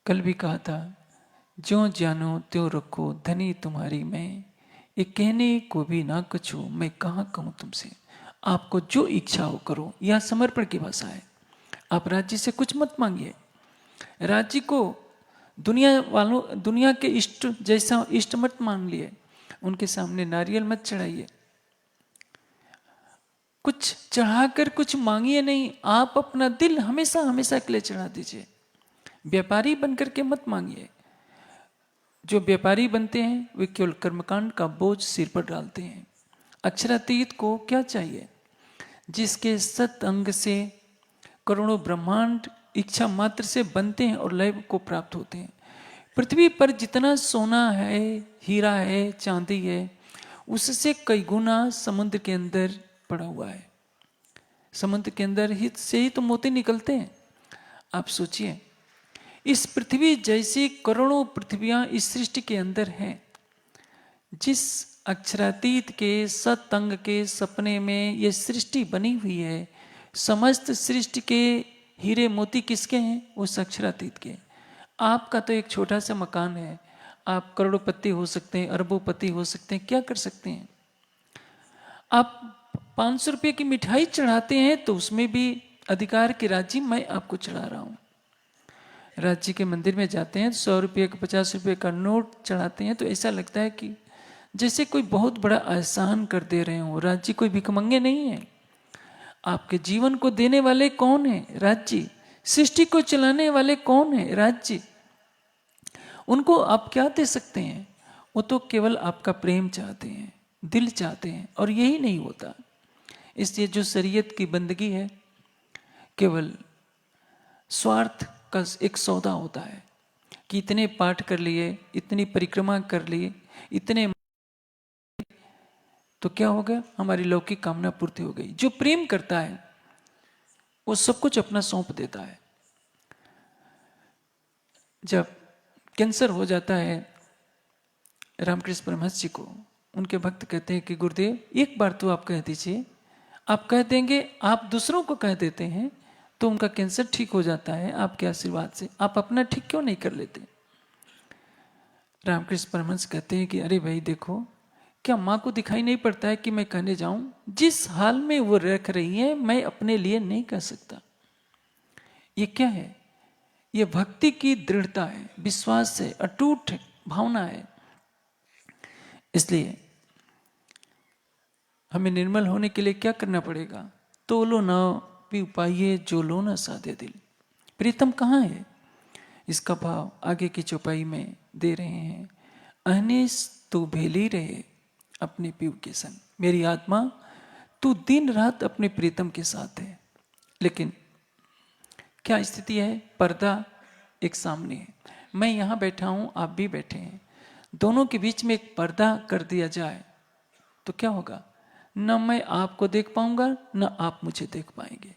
कल भी कहा था, जो जानो त्यों रखो धनी तुम्हारी मैं, ये कहने को भी ना कछू मैं कहाँ कहूँ तुमसे। आपको जो इच्छा हो करो। यह समर्पण की भाषा है। आप राज्य से कुछ मत मांगिए। राज्य को दुनिया के इष्ट जैसा इष्ट मत मान लिए। उनके सामने नारियल मत चढ़ाइए। कुछ चढ़ाकर कुछ मांगिए नहीं। आप अपना दिल हमेशा हमेशा के लिए चढ़ा दीजिए। व्यापारी बनकर के मत मांगिए। जो व्यापारी बनते हैं वे केवल कर्मकांड का बोझ सिर पर डालते हैं। अक्षरातीत को क्या चाहिए? जिसके सत अंग से करोड़ों ब्रह्मांड इच्छा मात्र से बनते हैं और लय को प्राप्त होते हैं। पृथ्वी पर जितना सोना है, हीरा है, चांदी है, उससे कई गुना समुद्र के अंदर पड़ा हुआ है। समुद्र के अंदर ही से ही तो मोती निकलते हैं। आप सोचिए, इस पृथ्वी जैसी करोड़ों पृथ्वियां इस सृष्टि के अंदर हैं। जिस अक्षरातीत के सतंग के सपने में ये सृष्टि बनी हुई है, समस्त सृष्टि के हीरे मोती किसके हैं? उस अक्षरातीत के। आपका तो एक छोटा सा मकान है, आप करोड़पति हो सकते हैं, अरबोपति हो सकते हैं, क्या कर सकते हैं? आप 500 रुपये की मिठाई चढ़ाते हैं तो उसमें भी अधिकार के राज्य मैं आपको चढ़ा रहा हूं। राज्य के मंदिर में जाते हैं, 100 रुपये का 50 रुपये का नोट चढ़ाते हैं तो ऐसा लगता है कि जैसे कोई बहुत बड़ा एहसान कर दे रहे हो। राज्य कोई भिखमंगे नहीं है। आपके जीवन को देने वाले कौन है? राज्य। सृष्टि को चलाने वाले कौन है? राज्य। उनको आप क्या दे सकते हैं? वो तो केवल आपका प्रेम चाहते हैं, दिल चाहते हैं, और यही नहीं होता। इसलिए जो शरीयत की बंदगी है, केवल स्वार्थ का एक सौदा होता है कि इतने पाठ कर लिए, इतनी परिक्रमा कर लिए, इतने, तो क्या हो गया? हमारी लौकिक कामना पूर्ति हो गई। जो प्रेम करता है वो सब कुछ अपना सौंप देता है। जब कैंसर हो जाता है रामकृष्ण परमहंस जी को, उनके भक्त कहते हैं कि गुरुदेव एक बार तो आप कह दीजिए। आप कह देंगे, आप दूसरों को कह देते हैं तो उनका कैंसर ठीक हो जाता है आपके आशीर्वाद से, आप अपना ठीक क्यों नहीं कर लेते? रामकृष्ण परमहंस कहते हैं कि अरे भाई देखो, क्या माँ को दिखाई नहीं पड़ता है कि मैं कहने जाऊं? जिस हाल में वो रख रही है मैं अपने लिए नहीं कह सकता। ये क्या है? ये भक्ति की दृढ़ता है, विश्वास है, अटूट भावना है। इसलिए हमें निर्मल होने के लिए क्या करना पड़ेगा? तोलो ना भी उपाये जो लो ना साधे दिल। प्रीतम कहाँ है? इसका भाव आगे की चौपाई में दे रहे हैं। अहनेस तू भेली रहे अपने पीव के संग। मेरी आत्मा, तू दिन रात अपने प्रीतम के साथ है। लेकिन क्या स्थिति है? पर्दा एक सामने है, मैं यहां बैठा हूं, आप भी बैठे हैं, दोनों के बीच में एक पर्दा कर दिया जाए तो क्या होगा? न मैं आपको देख पाऊंगा, न आप मुझे देख पाएंगे।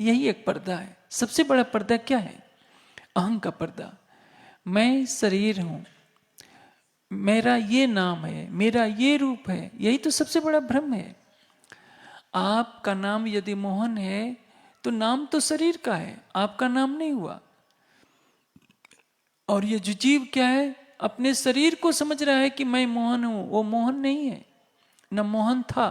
यही एक पर्दा है। सबसे बड़ा पर्दा क्या है? अहं का पर्दा। मैं शरीर हूं, मेरा ये नाम है, मेरा ये रूप है, यही तो सबसे बड़ा भ्रम है। आपका नाम यदि मोहन है तो नाम तो शरीर का है, आपका नाम नहीं हुआ। और ये जो जीव क्या है? अपने शरीर को समझ रहा है कि मैं मोहन हूं, वो मोहन नहीं है, न मोहन था।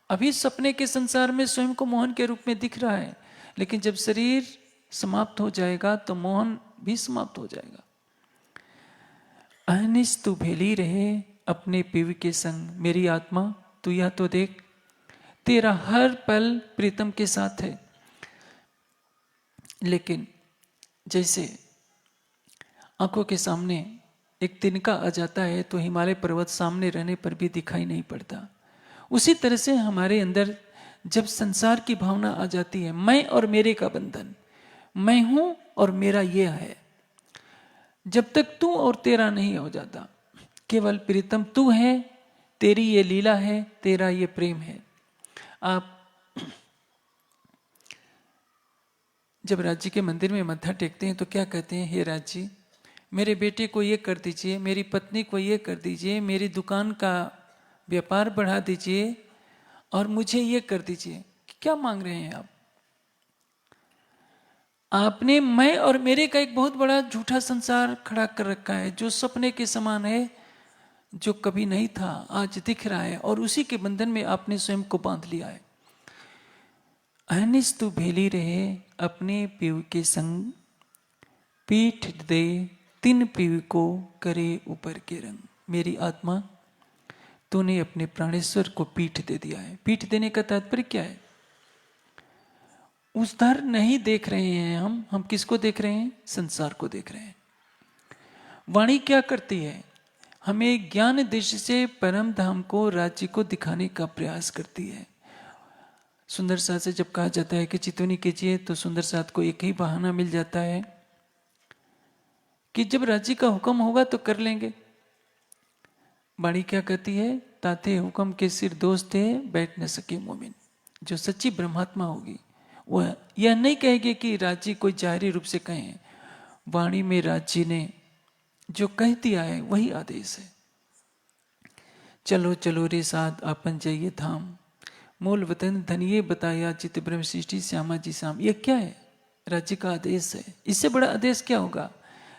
अभी सपने के संसार में स्वयं को मोहन के रूप में दिख रहा है, लेकिन जब शरीर समाप्त हो जाएगा तो मोहन भी समाप्त हो जाएगा। अहनिस तू भेली रहे अपने पीव के संग। मेरी आत्मा, तू यह तो देख, तेरा हर पल प्रीतम के साथ है। लेकिन जैसे आंखों के सामने एक तिनका आ जाता है तो हिमालय पर्वत सामने रहने पर भी दिखाई नहीं पड़ता, उसी तरह से हमारे अंदर जब संसार की भावना आ जाती है, मैं और मेरे का बंधन, मैं हूं और मेरा ये है, जब तक तू और तेरा नहीं हो जाता, केवल प्रीतम तू है, तेरी ये लीला है, तेरा ये प्रेम है। आप जब राज्य के मंदिर में मत्था टेकते हैं तो क्या कहते हैं? हे राज्य, मेरे बेटे को ये कर दीजिए, मेरी पत्नी को ये कर दीजिए, मेरी दुकान का व्यापार बढ़ा दीजिए और मुझे ये कर दीजिए। क्या मांग रहे हैं आप? आपने मैं और मेरे का एक बहुत बड़ा झूठा संसार खड़ा कर रखा है, जो सपने के समान है, जो कभी नहीं था आज दिख रहा है, और उसी के बंधन में आपने स्वयं को बांध लिया है। अहनिस तू भेली रहे अपने पीव के संग, पीठ दे तिन पीव को करे ऊपर के रंग। मेरी आत्मा, तूने अपने प्राणेश्वर को पीठ दे दिया है। पीठ देने का तात्पर्य क्या है? उधर नहीं देख रहे हैं हम किसको देख रहे हैं? संसार को देख रहे हैं। वाणी क्या करती है? हमें ज्ञान दृष्टि से परम धाम को, राज्य को दिखाने का प्रयास करती है। सुंदर साथ से जब कहा जाता है कि चितवनी कीजिए, तो सुंदर साथ को एक ही बहाना मिल जाता है कि जब राज्य का हुक्म होगा तो कर लेंगे। वाणी क्या कहती है? ताते हुक्म के सिर दोस्त थे, बैठ न सके मोमिन। जो सच्ची ब्रह्मात्मा होगी वह यह नहीं कहेगी कि राज्य कोई जाहिरी रूप से कहे। वाणी में राज्य ने जो कह दिया है वही आदेश है। चलो चलो रे साथ आपन जाइए धाम, मूल वतन धनिये बताया चित ब्रह्म सृष्टि श्यामा जी शाम। यह क्या है? राज्य का आदेश है। इससे बड़ा आदेश क्या होगा?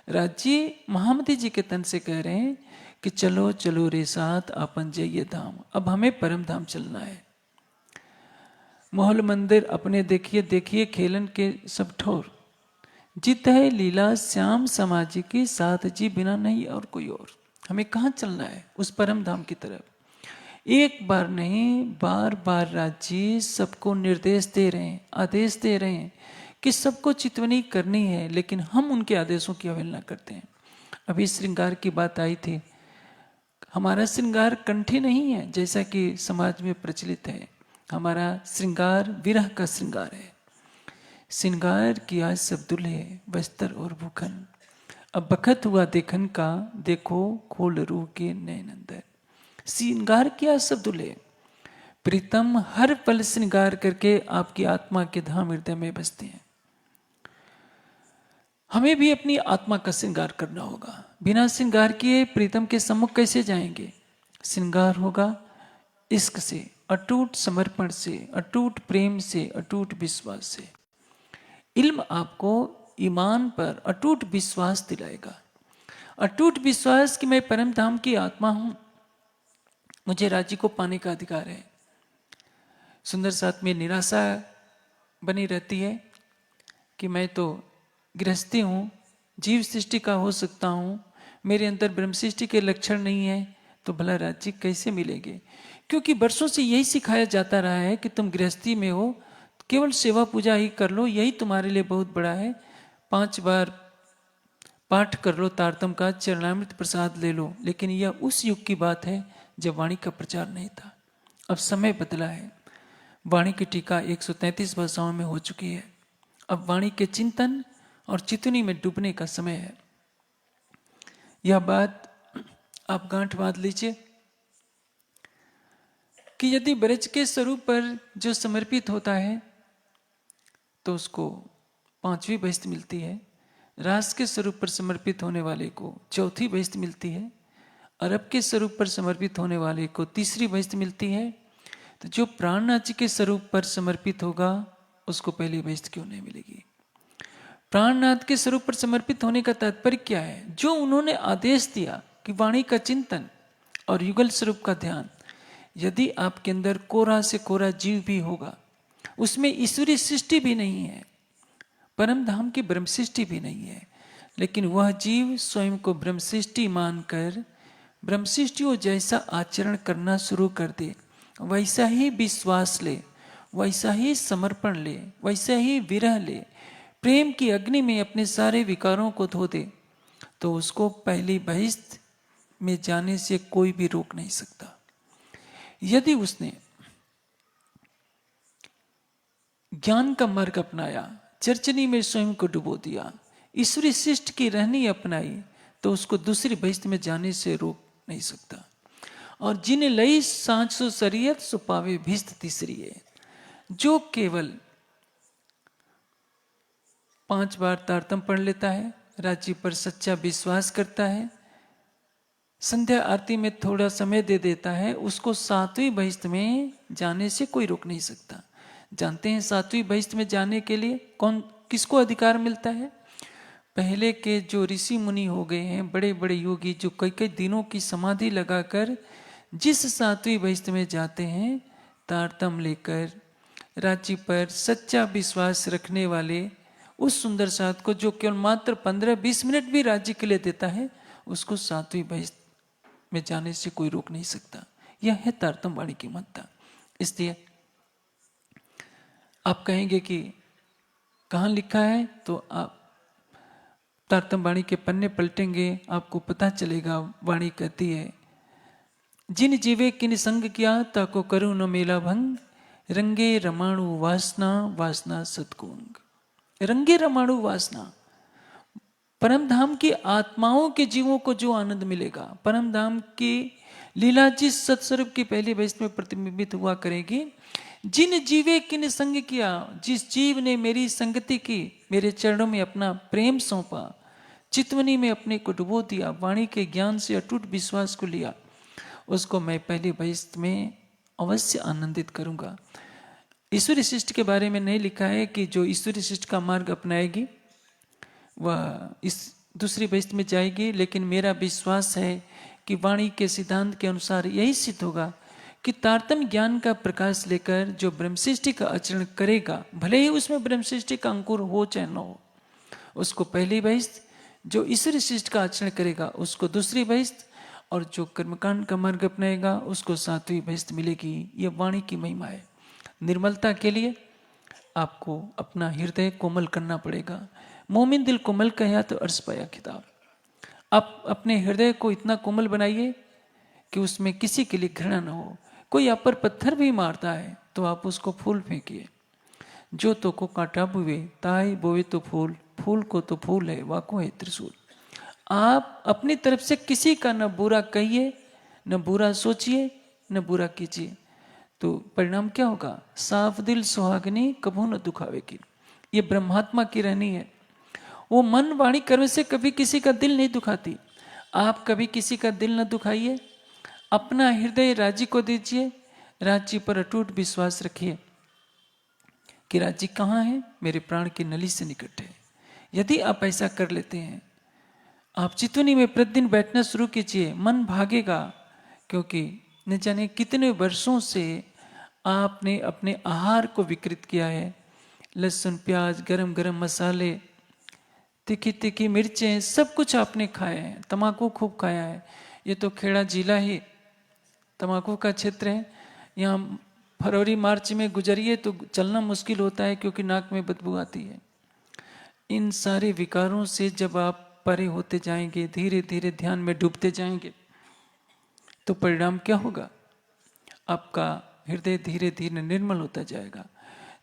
राज्य महामती जी के तन से कह रहे हैं कि चलो चलो रे साथ आपन जाइए धाम। अब हमें परम धाम चलना है। मोहल मंदिर अपने देखिए देखिए खेलन के सब ठोर, जित है लीला श्याम समाजी की साथ जी बिना नहीं और कोई और। हमें कहाँ चलना है? उस परम धाम की तरफ। एक बार नहीं बार बार राज्य सबको निर्देश दे रहे हैं, आदेश दे रहे हैं कि सबको चितवनी करनी है, लेकिन हम उनके आदेशों की अवहेलना करते हैं। अभी श्रृंगार की बात आई थी। हमारा श्रृंगार कंठी नहीं है जैसा कि समाज में प्रचलित है। हमारा श्रृंगार विरह का श्रृंगार है। श्रृंगार किया सब दुल्हे बस्तर और भूखन, अब बखत हुआ देखन का, देखो खोल रूह के नैन अंदर। श्रृंगार किया सब दुल्हे। प्रीतम हर पल श्रृंगार करके आपकी आत्मा के धाम हृदय में बसते हैं। हमें भी अपनी आत्मा का श्रृंगार करना होगा। बिना श्रृंगार किए प्रीतम के सम्मुख कैसे जाएंगे? श्रृंगार होगा इश्क से, अटूट समर्पण से, अटूट प्रेम से, अटूट विश्वास से। इल्म आपको ईमान पर अटूट विश्वास दिलाएगा। अटूट विश्वास कि मैं परम धाम की आत्मा हूं, मुझे राज्य को पाने का अधिकार है। सुंदर साथ में निराशा बनी रहती है कि मैं तो गृहस्थी हूँ, जीव सृष्टि का हो सकता हूँ, मेरे अंदर ब्रह्म सृष्टि के लक्षण नहीं है, तो भला राज्य कैसे मिलेंगे? क्योंकि वर्षों से यही सिखाया जाता रहा है कि तुम गृहस्थी में हो, केवल सेवा पूजा ही कर लो, यही तुम्हारे लिए बहुत बड़ा है। 5 बार पाठ कर लो तारतम का, चरणामृत प्रसाद ले लो। लेकिन यह उस युग की बात है जब वाणी का प्रचार नहीं था। अब समय बदला है। वाणी की टीका 133 भाषाओं में हो चुकी है। अब वाणी के चिंतन और चितनी में डूबने का समय है। यह बात आप गांठ बांध लीजिए कि यदि ब्रज के स्वरूप पर जो समर्पित होता है तो उसको 5वीं बहिष्त मिलती है। रास के स्वरूप पर समर्पित होने वाले को 4थी बहिष्त मिलती है। अरब के स्वरूप पर समर्पित होने वाले को 3री बहिष्त मिलती है। तो जो प्राणनाथ के स्वरूप पर समर्पित होगा उसको पहली बहिष्त क्यों नहीं मिलेगी? प्राणनाथ के स्वरूप पर समर्पित होने का तात्पर्य क्या है? जो उन्होंने आदेश दिया कि वाणी का चिंतन और युगल स्वरूप का ध्यान। यदि आपके अंदर कोरा से कोरा जीव भी होगा, उसमें ईश्वरीय सृष्टि भी नहीं है, परम धाम की ब्रह्म सृष्टि भी नहीं है, लेकिन वह जीव स्वयं को ब्रह्म सृष्टि मानकर ब्रह्म सृष्टियों जैसा आचरण करना शुरू कर दे, वैसा ही विश्वास ले, वैसा ही समर्पण ले, वैसा ही विरह ले, प्रेम की अग्नि में अपने सारे विकारों को धो दे, तो उसको पहली बहिष्त में जाने से कोई भी रोक नहीं सकता। यदि उसने ज्ञान का मार्ग अपनाया, चर्चनी में स्वयं को डुबो दिया, ईश्वरी शिष्ट की रहनी अपनाई, तो उसको दूसरी बहिष्त में जाने से रोक नहीं सकता। और जिन लई सांच सो शरीयत सो पावे भिस्त तीसरी है। जो केवल 5 बार तारतम पढ़ लेता है, राज्य पर सच्चा विश्वास करता है, संध्या आरती में थोड़ा समय दे देता है, उसको 7वीं बहिष्त में जाने से कोई रोक नहीं सकता। जानते हैं 7वीं बहिष्त में जाने के लिए किसको अधिकार मिलता है? पहले के जो ऋषि मुनि हो गए हैं, बड़े बड़े योगी, जो कई कई दिनों की समाधि लगाकर जिस 7वीं बहिष्त में जाते हैं, तारतम लेकर राज्य पर सच्चा विश्वास रखने वाले उस सुंदर साथ को, जो केवल मात्र 15-20 मिनट भी राज्य के लिए देता है, उसको 7वीं बहिष्त में जाने से कोई रोक नहीं सकता। यह है तारतम वाणी की महत्ता। इसलिए आप कहेंगे कि कहाँ लिखा है, तो आप तारतम वाणी के पन्ने पलटेंगे, आपको पता चलेगा। वाणी कहती है, जिन जीवे किन संग किया ताको करूं न मेला भंग, रंगे रमाणु वासना वासना सतकुंग। रंगे रमाणु वासना, परम धाम की आत्माओं के जीवों को जो आनंद मिलेगा, परम धाम की लीला जिस सत्स्वरूप की पहली अवस्था में प्रतिबिंबित हुआ करेगी, जिन जीवे किन संग किया, जिस जीव ने मेरी संगति की, मेरे चरणों में अपना प्रेम सौंपा, चितवनी में अपने को डुबो दिया, वाणी के ज्ञान से अटूट विश्वास को लिया, उसको मैं पहली अवस्था में अवश्य आनंदित करूंगा। ईश्वरी शिष्ट के बारे में नहीं लिखा है कि जो ईश्वरी शिष्ट का मार्ग अपनाएगी वह इस दूसरी अवस्था में जाएगी, लेकिन मेरा विश्वास है कि वाणी के सिद्धांत के अनुसार यही सिद्ध होगा कि तारतम्य ज्ञान का प्रकाश लेकर जो ब्रह्मसृष्टि का आचरण करेगा, भले ही उसमें ब्रह्मसृष्टि का अंकुर हो चाहे न हो, उसको पहली अवस्था, जो ईश्वरी शिष्ट का आचरण करेगा उसको दूसरी अवस्था, और जो कर्मकांड का मार्ग अपनाएगा उसको सातवीं अवस्था मिलेगी। ये वाणी की महिमा है। निर्मलता के लिए आपको अपना हृदय कोमल करना पड़ेगा। मोमिन दिल कोमल कहा तो अर्श पाया खिताब। आप अपने हृदय को इतना कोमल बनाइए कि उसमें किसी के लिए घृणा न हो। कोई आप पर पत्थर भी मारता है तो आप उसको फूल फेंकिए। जो तो को काटा बुए ताई बोए तो फूल, फूल को तो फूल है वाको है त्रिशूल। आप अपनी तरफ से किसी का न बुरा कहिए, न बुरा सोचिए, न बुरा कीजिए, तो परिणाम क्या होगा? साफ दिल सुहागनी कभू न दुखावे की। ये ब्रह्मात्मा की रहनी है। वो मन वाणी कर्म से कभी किसी का दिल नहीं दुखाती। आप कभी किसी का दिल न दुखाइए, अपना हृदय राज्य को दीजिए, राज्य पर अटूट विश्वास रखिए कि राज्य कहाँ है? मेरे प्राण की नली से निकट है। यदि आप ऐसा कर लेते हैं, आप चितवनी में प्रतिदिन बैठना शुरू कीजिए, मन भागेगा, क्योंकि न जाने कितने वर्षों से आपने अपने आहार को विकृत किया है। लहसुन प्याज गरम गरम मसाले तीखी तीखी मिर्चें सब कुछ आपने खाया है। तम्बाकू खूब खाया है। ये तो खेड़ा जिला ही तम्बाकू का क्षेत्र है। यहाँ फरवरी मार्च में गुजरिए तो चलना मुश्किल होता है क्योंकि नाक में बदबू आती है। इन सारे विकारों से जब आप परे होते जाएंगे, धीरे धीरे ध्यान में डूबते जाएंगे, तो परिणाम क्या होगा? आपका हृदय धीरे धीरे निर्मल होता जाएगा।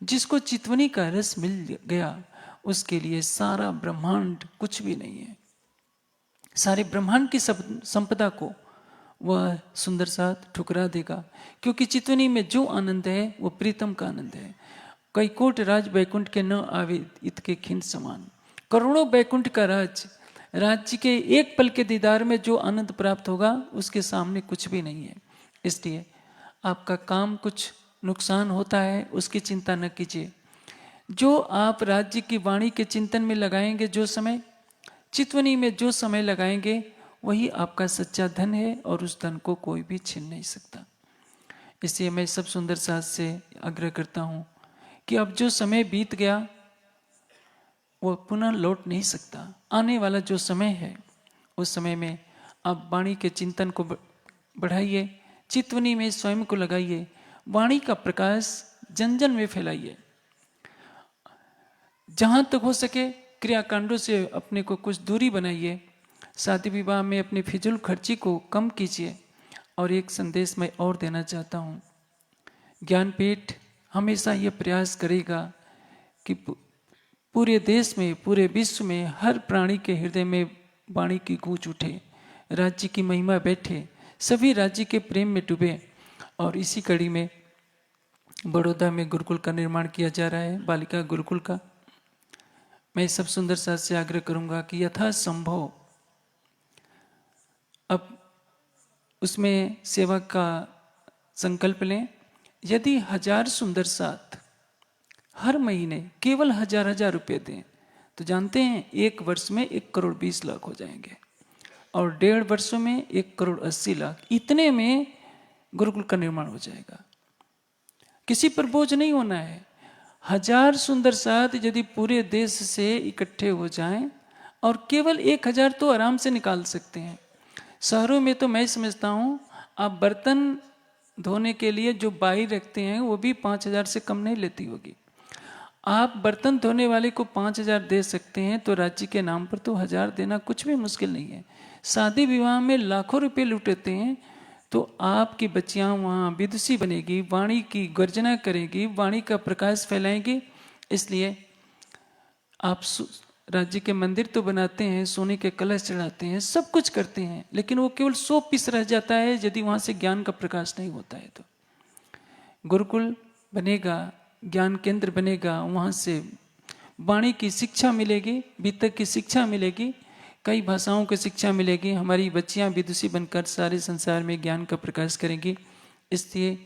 जिसको चितवनी का रस मिल गया उसके लिए सारा ब्रह्मांड कुछ भी नहीं है। सारे ब्रह्मांड की संपदा को वह सुंदर साथ ठुकरा देगा, क्योंकि चितवनी में जो आनंद है वो प्रीतम का आनंद है। कई कोट राज बैकुंठ के न आवे इतके खिंड समान। करोड़ों बैकुंठ का राज्य के एक पल के दीदार में जो आनंद प्राप्त होगा उसके सामने कुछ भी नहीं है। इसलिए आपका काम कुछ नुकसान होता है उसकी चिंता न कीजिए। जो आप राज्य की वाणी के चिंतन में लगाएंगे, जो समय चितवनी में जो समय लगाएंगे, वही आपका सच्चा धन है और उस धन को कोई भी छीन नहीं सकता। इसलिए मैं सब सुंदर साथ से आग्रह करता हूँ कि अब जो समय बीत गया वो पुनः लौट नहीं सकता। आने वाला जो समय है उस समय में आप वाणी के चिंतन को बढ़ाइए, चितवनी में स्वयं को लगाइए, वाणी का प्रकाश जन जन में फैलाइए। जहाँ तक हो सके क्रियाकांडों से अपने को कुछ दूरी बनाइए। शादी विवाह में अपने फिजूल खर्ची को कम कीजिए। और एक संदेश मैं और देना चाहता हूँ। ज्ञानपीठ हमेशा ये प्रयास करेगा कि पूरे देश में, पूरे विश्व में हर प्राणी के हृदय में वाणी की गूंज उठे, राज्य की महिमा बैठे, सभी राज्य के प्रेम में डूबे। और इसी कड़ी में बड़ौदा में गुरुकुल का निर्माण किया जा रहा है, बालिका गुरुकुल का। मैं सब सुंदर साथ से आग्रह करूंगा कि यथासंभव अब उसमें सेवा का संकल्प लें। यदि 1000 सुंदर साथ हर महीने केवल 1000 रुपये दें तो जानते हैं 1 वर्ष में 1 करोड़ 20 लाख हो जाएंगे, और 1.5 वर्षों में 1 करोड़ 80 लाख। इतने में गुरुकुल का निर्माण हो जाएगा। किसी पर बोझ नहीं होना है। 1000 सुंदर साथ यदि पूरे देश से इकट्ठे हो जाएं, और केवल 1000 तो आराम से निकाल सकते हैं। शहरों में तो मैं समझता हूँ आप बर्तन धोने के लिए जो बाई रखते हैं वो भी 5000 से कम नहीं लेती होगी। आप बर्तन धोने वाले को 5000 दे सकते हैं तो राज्य के नाम पर तो 1000 देना कुछ भी मुश्किल नहीं है। शादी विवाह में लाखों रुपए लुटाते हैं तो आपकी बच्चियां वहाँ विदुषी बनेगी, वाणी की गर्जना करेगी, वाणी का प्रकाश फैलाएंगी। इसलिए आप राज्य के मंदिर तो बनाते हैं, सोने के कलश चढ़ाते हैं, सब कुछ करते हैं, लेकिन वो केवल 100 पीस रह जाता है यदि वहां से ज्ञान का प्रकाश नहीं होता है तो। गुरुकुल बनेगा, ज्ञान केंद्र बनेगा, वहां से वाणी की शिक्षा मिलेगी, बीतक की शिक्षा मिलेगी, कई भाषाओं की शिक्षा मिलेगी, हमारी बच्चियां विदुषी बनकर सारे संसार में ज्ञान का प्रकाश करेंगी। इसलिए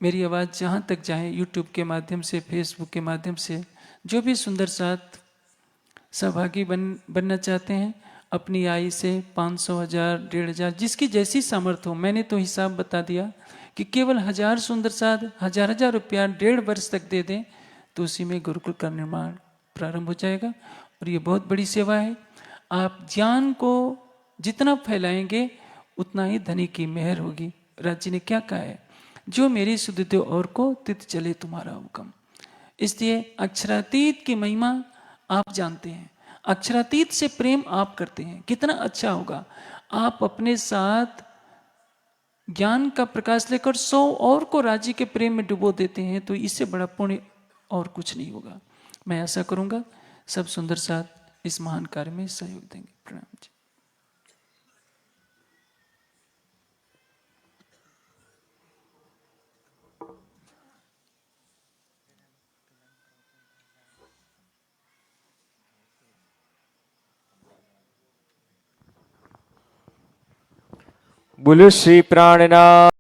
मेरी आवाज़ जहाँ तक जाए, यूट्यूब के माध्यम से, फेसबुक के माध्यम से, जो भी सुंदर साथ सहभागी बनना चाहते हैं, अपनी आय से 500, 1000, 1500, जिसकी जैसी सामर्थ्य हो। मैंने तो हिसाब बता दिया कि केवल 1000 सुंदर साथ 1000 रुपया 1.5 वर्ष तक दे दें तो उसी में गुरुकुल का निर्माण प्रारंभ हो जाएगा। और ये बहुत बड़ी सेवा है। आप ज्ञान को जितना फैलाएंगे उतना ही धनी की मेहर होगी। राज्य ने क्या कहा है, जो मेरी सुध दो और को तित चले तुम्हारा हुक्म। इसलिए अक्षरातीत की महिमा आप जानते हैं, अक्षरातीत से प्रेम आप करते हैं, कितना अच्छा होगा। आप अपने साथ ज्ञान का प्रकाश लेकर 100 और को राज्य के प्रेम में डुबो देते हैं, तो इससे बड़ा पुण्य और कुछ नहीं होगा। मैं ऐसा करूंगा, सब सुंदर साथ इस महान कार्य में सहयोग देंगे। प्रणाम जी। बोलो श्री प्राणनाथ